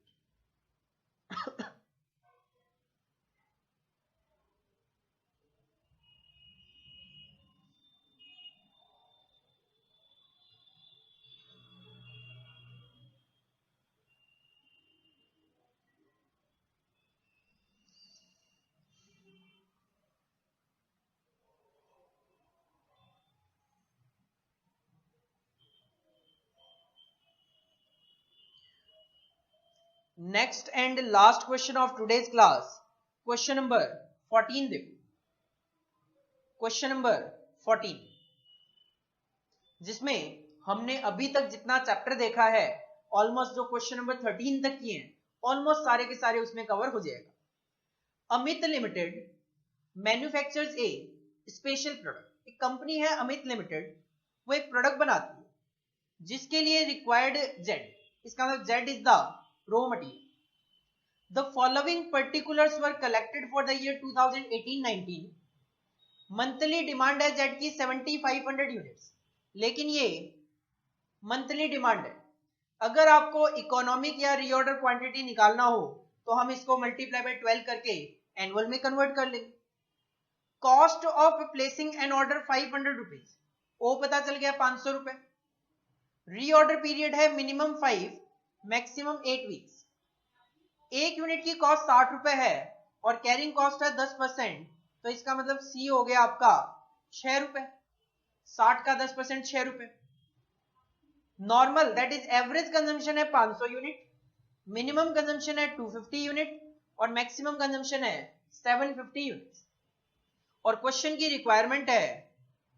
Next and last question of today's class, question number 14 देखो। क्वेश्चन नंबर 14 जिसमें हमने अभी तक जितना चैप्टर देखा है, ऑलमोस्ट जो क्वेश्चन नंबर 13 तक किए हैं, ऑलमोस्ट सारे के सारे उसमें कवर हो जाएगा। अमित लिमिटेड मैन्युफैक्चर्स ए स्पेशल प्रोडक्ट। एक कंपनी है अमित लिमिटेड, वो एक प्रोडक्ट बनाती है जिसके लिए रिक्वायर्ड जेड, इसका मतलब Z is the raw material. The following particulars were collected for the year 2018-19। Monthly demand है जेड की 7500 यूनिट्स, लेकिन ये मंथली डिमांड है। अगर आपको इकोनॉमिक या रीऑर्डर क्वांटिटी निकालना हो तो हम इसको मल्टीप्लाई बाय 12 करके एनुअल में कन्वर्ट कर लेंगे। Cost of placing an order 500 rupees, ओ पता चल गया 500 रुपए। रीऑर्डर पीरियड है मिनिमम 5 मैक्सिमम 8 वीक्स। एक यूनिट की कॉस्ट 60 रुपए है और कैरिंग कॉस्ट है 10%, तो इसका मतलब सी हो गया आपका 6 रुपए। 60 का 10% 6 रुपए। Normal that is average consumption है 500 यूनिट, मिनिमम कंजम्पशन है 250 यूनिट और मैक्सिमम कंजम्पशन है 750 यूनिट। और क्वेश्चन की रिक्वायरमेंट है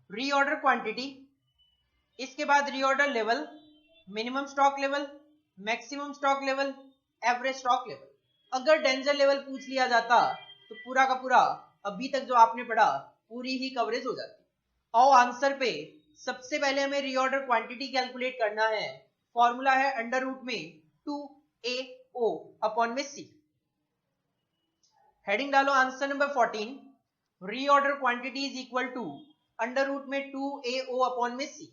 रीऑर्डर क्वांटिटी, इसके बाद reorder level, minimum stock level, maximum stock level, average stock level. अगर डेंजर लेवल पूछ लिया जाता तो पूरा का पूरा अभी तक जो आपने पढ़ा पूरी ही कवरेज हो जाती। आओ आंसर पे। सबसे पहले हमें रीऑर्डर क्वांटिटी कैलकुलेट करना है। फॉर्मूला है अंडर रूट में 2AO अपॉन में C। हेडिंग डालो answer number 14, reorder quantity is equal to under root में 2AO अपॉन में C।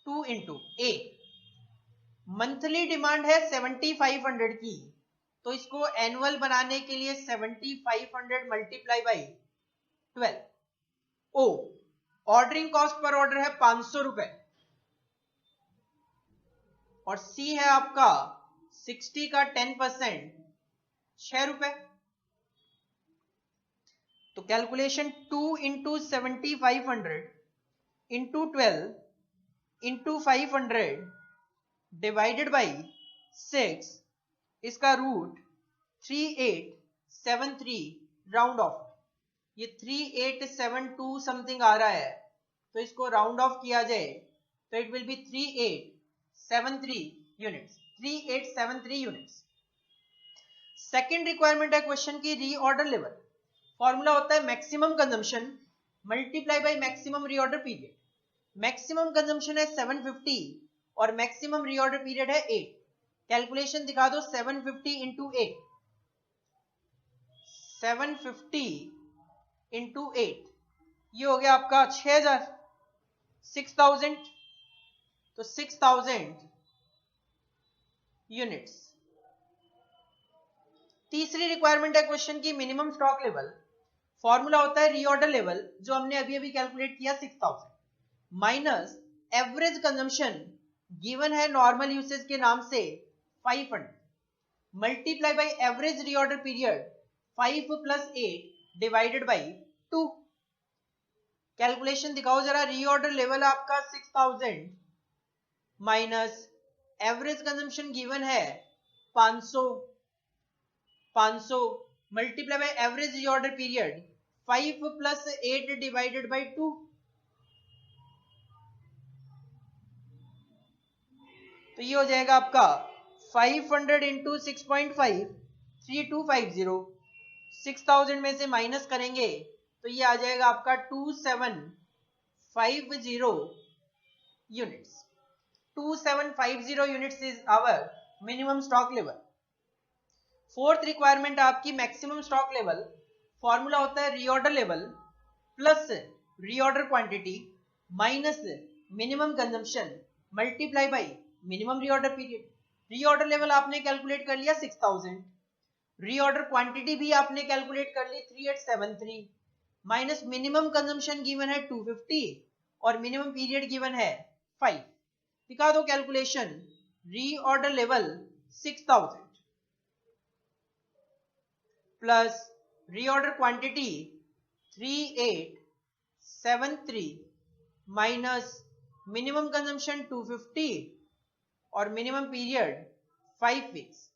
Two into A, monthly demand है 7500 की, तो इसको एनुअल बनाने के लिए 7500 multiply by 12। O, ordering cost per order है 500 रुपए और सी है आपका 60 का 10% 6 रुपए। तो calculation 2 into 7500 into 12 into 500 divided by 6, इसका रूट 3873 राउंड ऑफ। ये 3872 समथिंग आ रहा है, तो इसको राउंड ऑफ किया जाए तो it will be 3873 units. 3873 units. Second requirement है क्वेश्चन की रीऑर्डर लेवल। फॉर्मूला होता है maximum consumption multiply by maximum reorder period. Maximum consumption है 750 और मैक्सिमम रीऑर्डर पीरियड है 8। कैलकुलेशन दिखा दो 750 इंटू 8, 750 इंटू 8, ये हो गया आपका 6000, 6000, तो 6000 यूनिट्स। तीसरी रिक्वायरमेंट है क्वेश्चन की मिनिमम स्टॉक लेवल। फॉर्मूला होता है रीऑर्डर लेवल जो हमने अभी अभी कैलकुलेट किया 6000 माइनस एवरेज कंजम्पशन गिवन है नॉर्मल यूसेज के नाम से 500 multiply by average reorder period 5 plus 8 divided by 2। Calculation दिखाओ जरा। रीऑर्डर लेवल आपका 6000 माइनस एवरेज कंजम्पशन गिवन है 500 multiply by average reorder period 5 plus 8 divided by 2, तो ये हो जाएगा आपका 500 इंटू 6.5, 3250। 6000 में से माइनस करेंगे तो ये आ जाएगा आपका 2750 units. 2750 units is our minimum stock level. Fourth requirement आपकी मैक्सिमम स्टॉक लेवल, फॉर्मूला होता है reorder level plus reorder quantity minus minimum consumption multiply by minimum reorder period. Reorder level आपने कैलकुलेट कर लिया 6000, रीऑर्डर क्वांटिटी भी आपने calculate कर ली 3873, माइनस मिनिमम कंजम्पशन गिवन है 250 और मिनिमम पीरियड गिवन है 5। दिखा दो calculation. Reorder level 6000 plus reorder quantity 3873 minus minimum consumption 250 और मिनिमम पीरियड 5 वीक्स,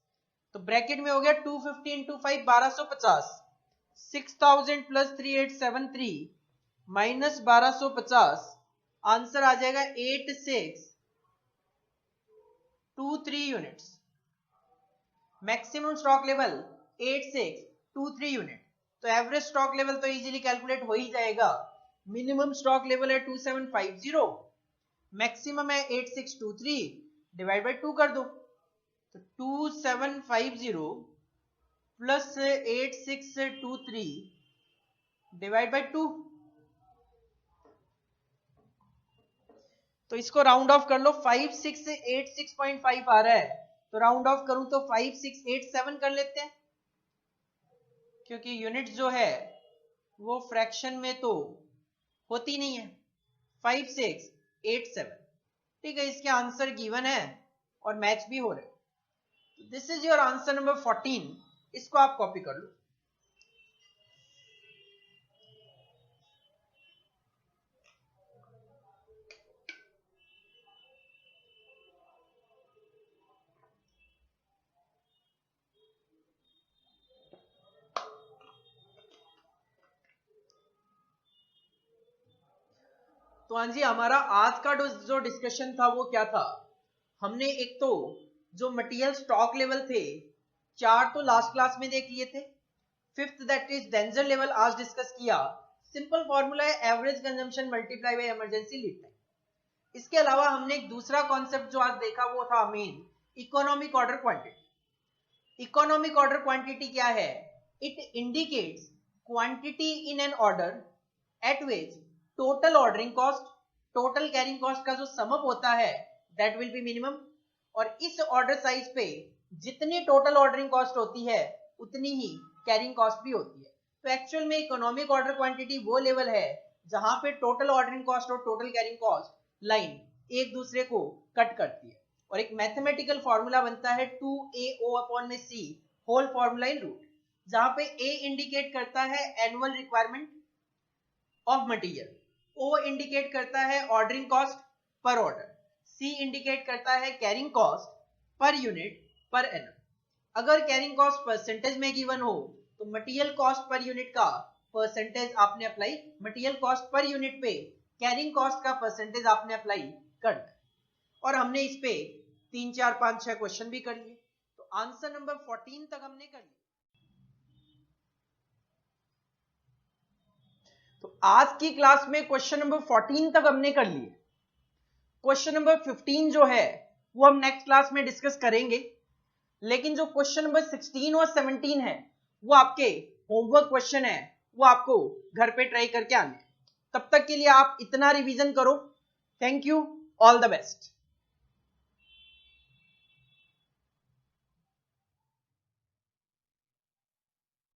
तो ब्रैकेट में हो गया 250 इंटू 5 1250, 6000 प्लस 3873 माइनस 1250, आंसर आ जाएगा 8623 units. Maximum stock level 8623 unit, तो एवरेज स्टॉक लेवल तो इजीली कैलकुलेट हो ही जाएगा। मिनिमम स्टॉक लेवल है 2750, मैक्सिमम है 8623, डिवाइड बाई 2 कर दो, तो 2750 प्लस 8623 डिवाइड बाई 2, तो इसको राउंड ऑफ कर लो। 5686.5 आ रहा है, तो राउंड ऑफ करूं तो 5687 कर लेते हैं, क्योंकि यूनिट जो है वो फ्रैक्शन में तो होती नहीं है। 5687, ठीक है, इसके आंसर गिवन है और मैच भी हो रहे। This is your answer number 14, इसको आप कॉपी कर लो। तो हाँ जी, हमारा आज का जो डिस्कशन था वो क्या था, हमने एक तो जो मटेरियल स्टॉक लेवल थे 4 तो लास्ट क्लास में देख लिए थे। Fifth that is danger level आज डिस्कस किया। सिंपल फॉर्मूला है average consumption multiply by emergency lead time. इसके अलावा हमने एक दूसरा कॉन्सेप्ट जो आज देखा वो था main economic order quantity. Economic order quantity क्या है? It indicates quantity in an order eight which total ordering cost, total carrying cost का जो सम अप होता है दैट विल बी मिनिमम, और इस ऑर्डर साइज पे जितनी टोटल ऑर्डरिंग कॉस्ट होती है उतनी ही कैरिंग कॉस्ट भी होती है। तो एक्चुअल में इकोनॉमिक ऑर्डर क्वांटिटी वो लेवल है जहां पे टोटल ऑर्डरिंग कॉस्ट और टोटल कैरिंग कॉस्ट लाइन एक दूसरे को कट करती है, और एक मैथमेटिकल फॉर्मूला बनता है 2AO/C whole formula in root, जहां पे A इंडिकेट करता है annual requirement of material, O indicate करता है ordering cost per order, C indicate करता है carrying cost per unit per annum. अगर कैरिंग कॉस्ट परसेंटेज में गिवन हो तो मटेरियल कॉस्ट पर यूनिट का परसेंटेज आपने apply, material cost per unit पे कैरिंग कॉस्ट का परसेंटेज आपने अप्लाई करना है। और हमने इस पे 3 4 5 6 क्वेश्चन भी कर लिए, तो आंसर नंबर 14 तक हमने कर लिया। तो आज की क्लास में क्वेश्चन नंबर 14 तक हमने कर लिए। क्वेश्चन नंबर 15 जो है वो हम नेक्स्ट क्लास में डिस्कस करेंगे, लेकिन जो क्वेश्चन नंबर 16 और 17 है वो आपके होमवर्क क्वेश्चन है, वो आपको घर पे ट्राई करके आने। तब तक के लिए आप इतना रिवीजन करो। Thank you, all the best.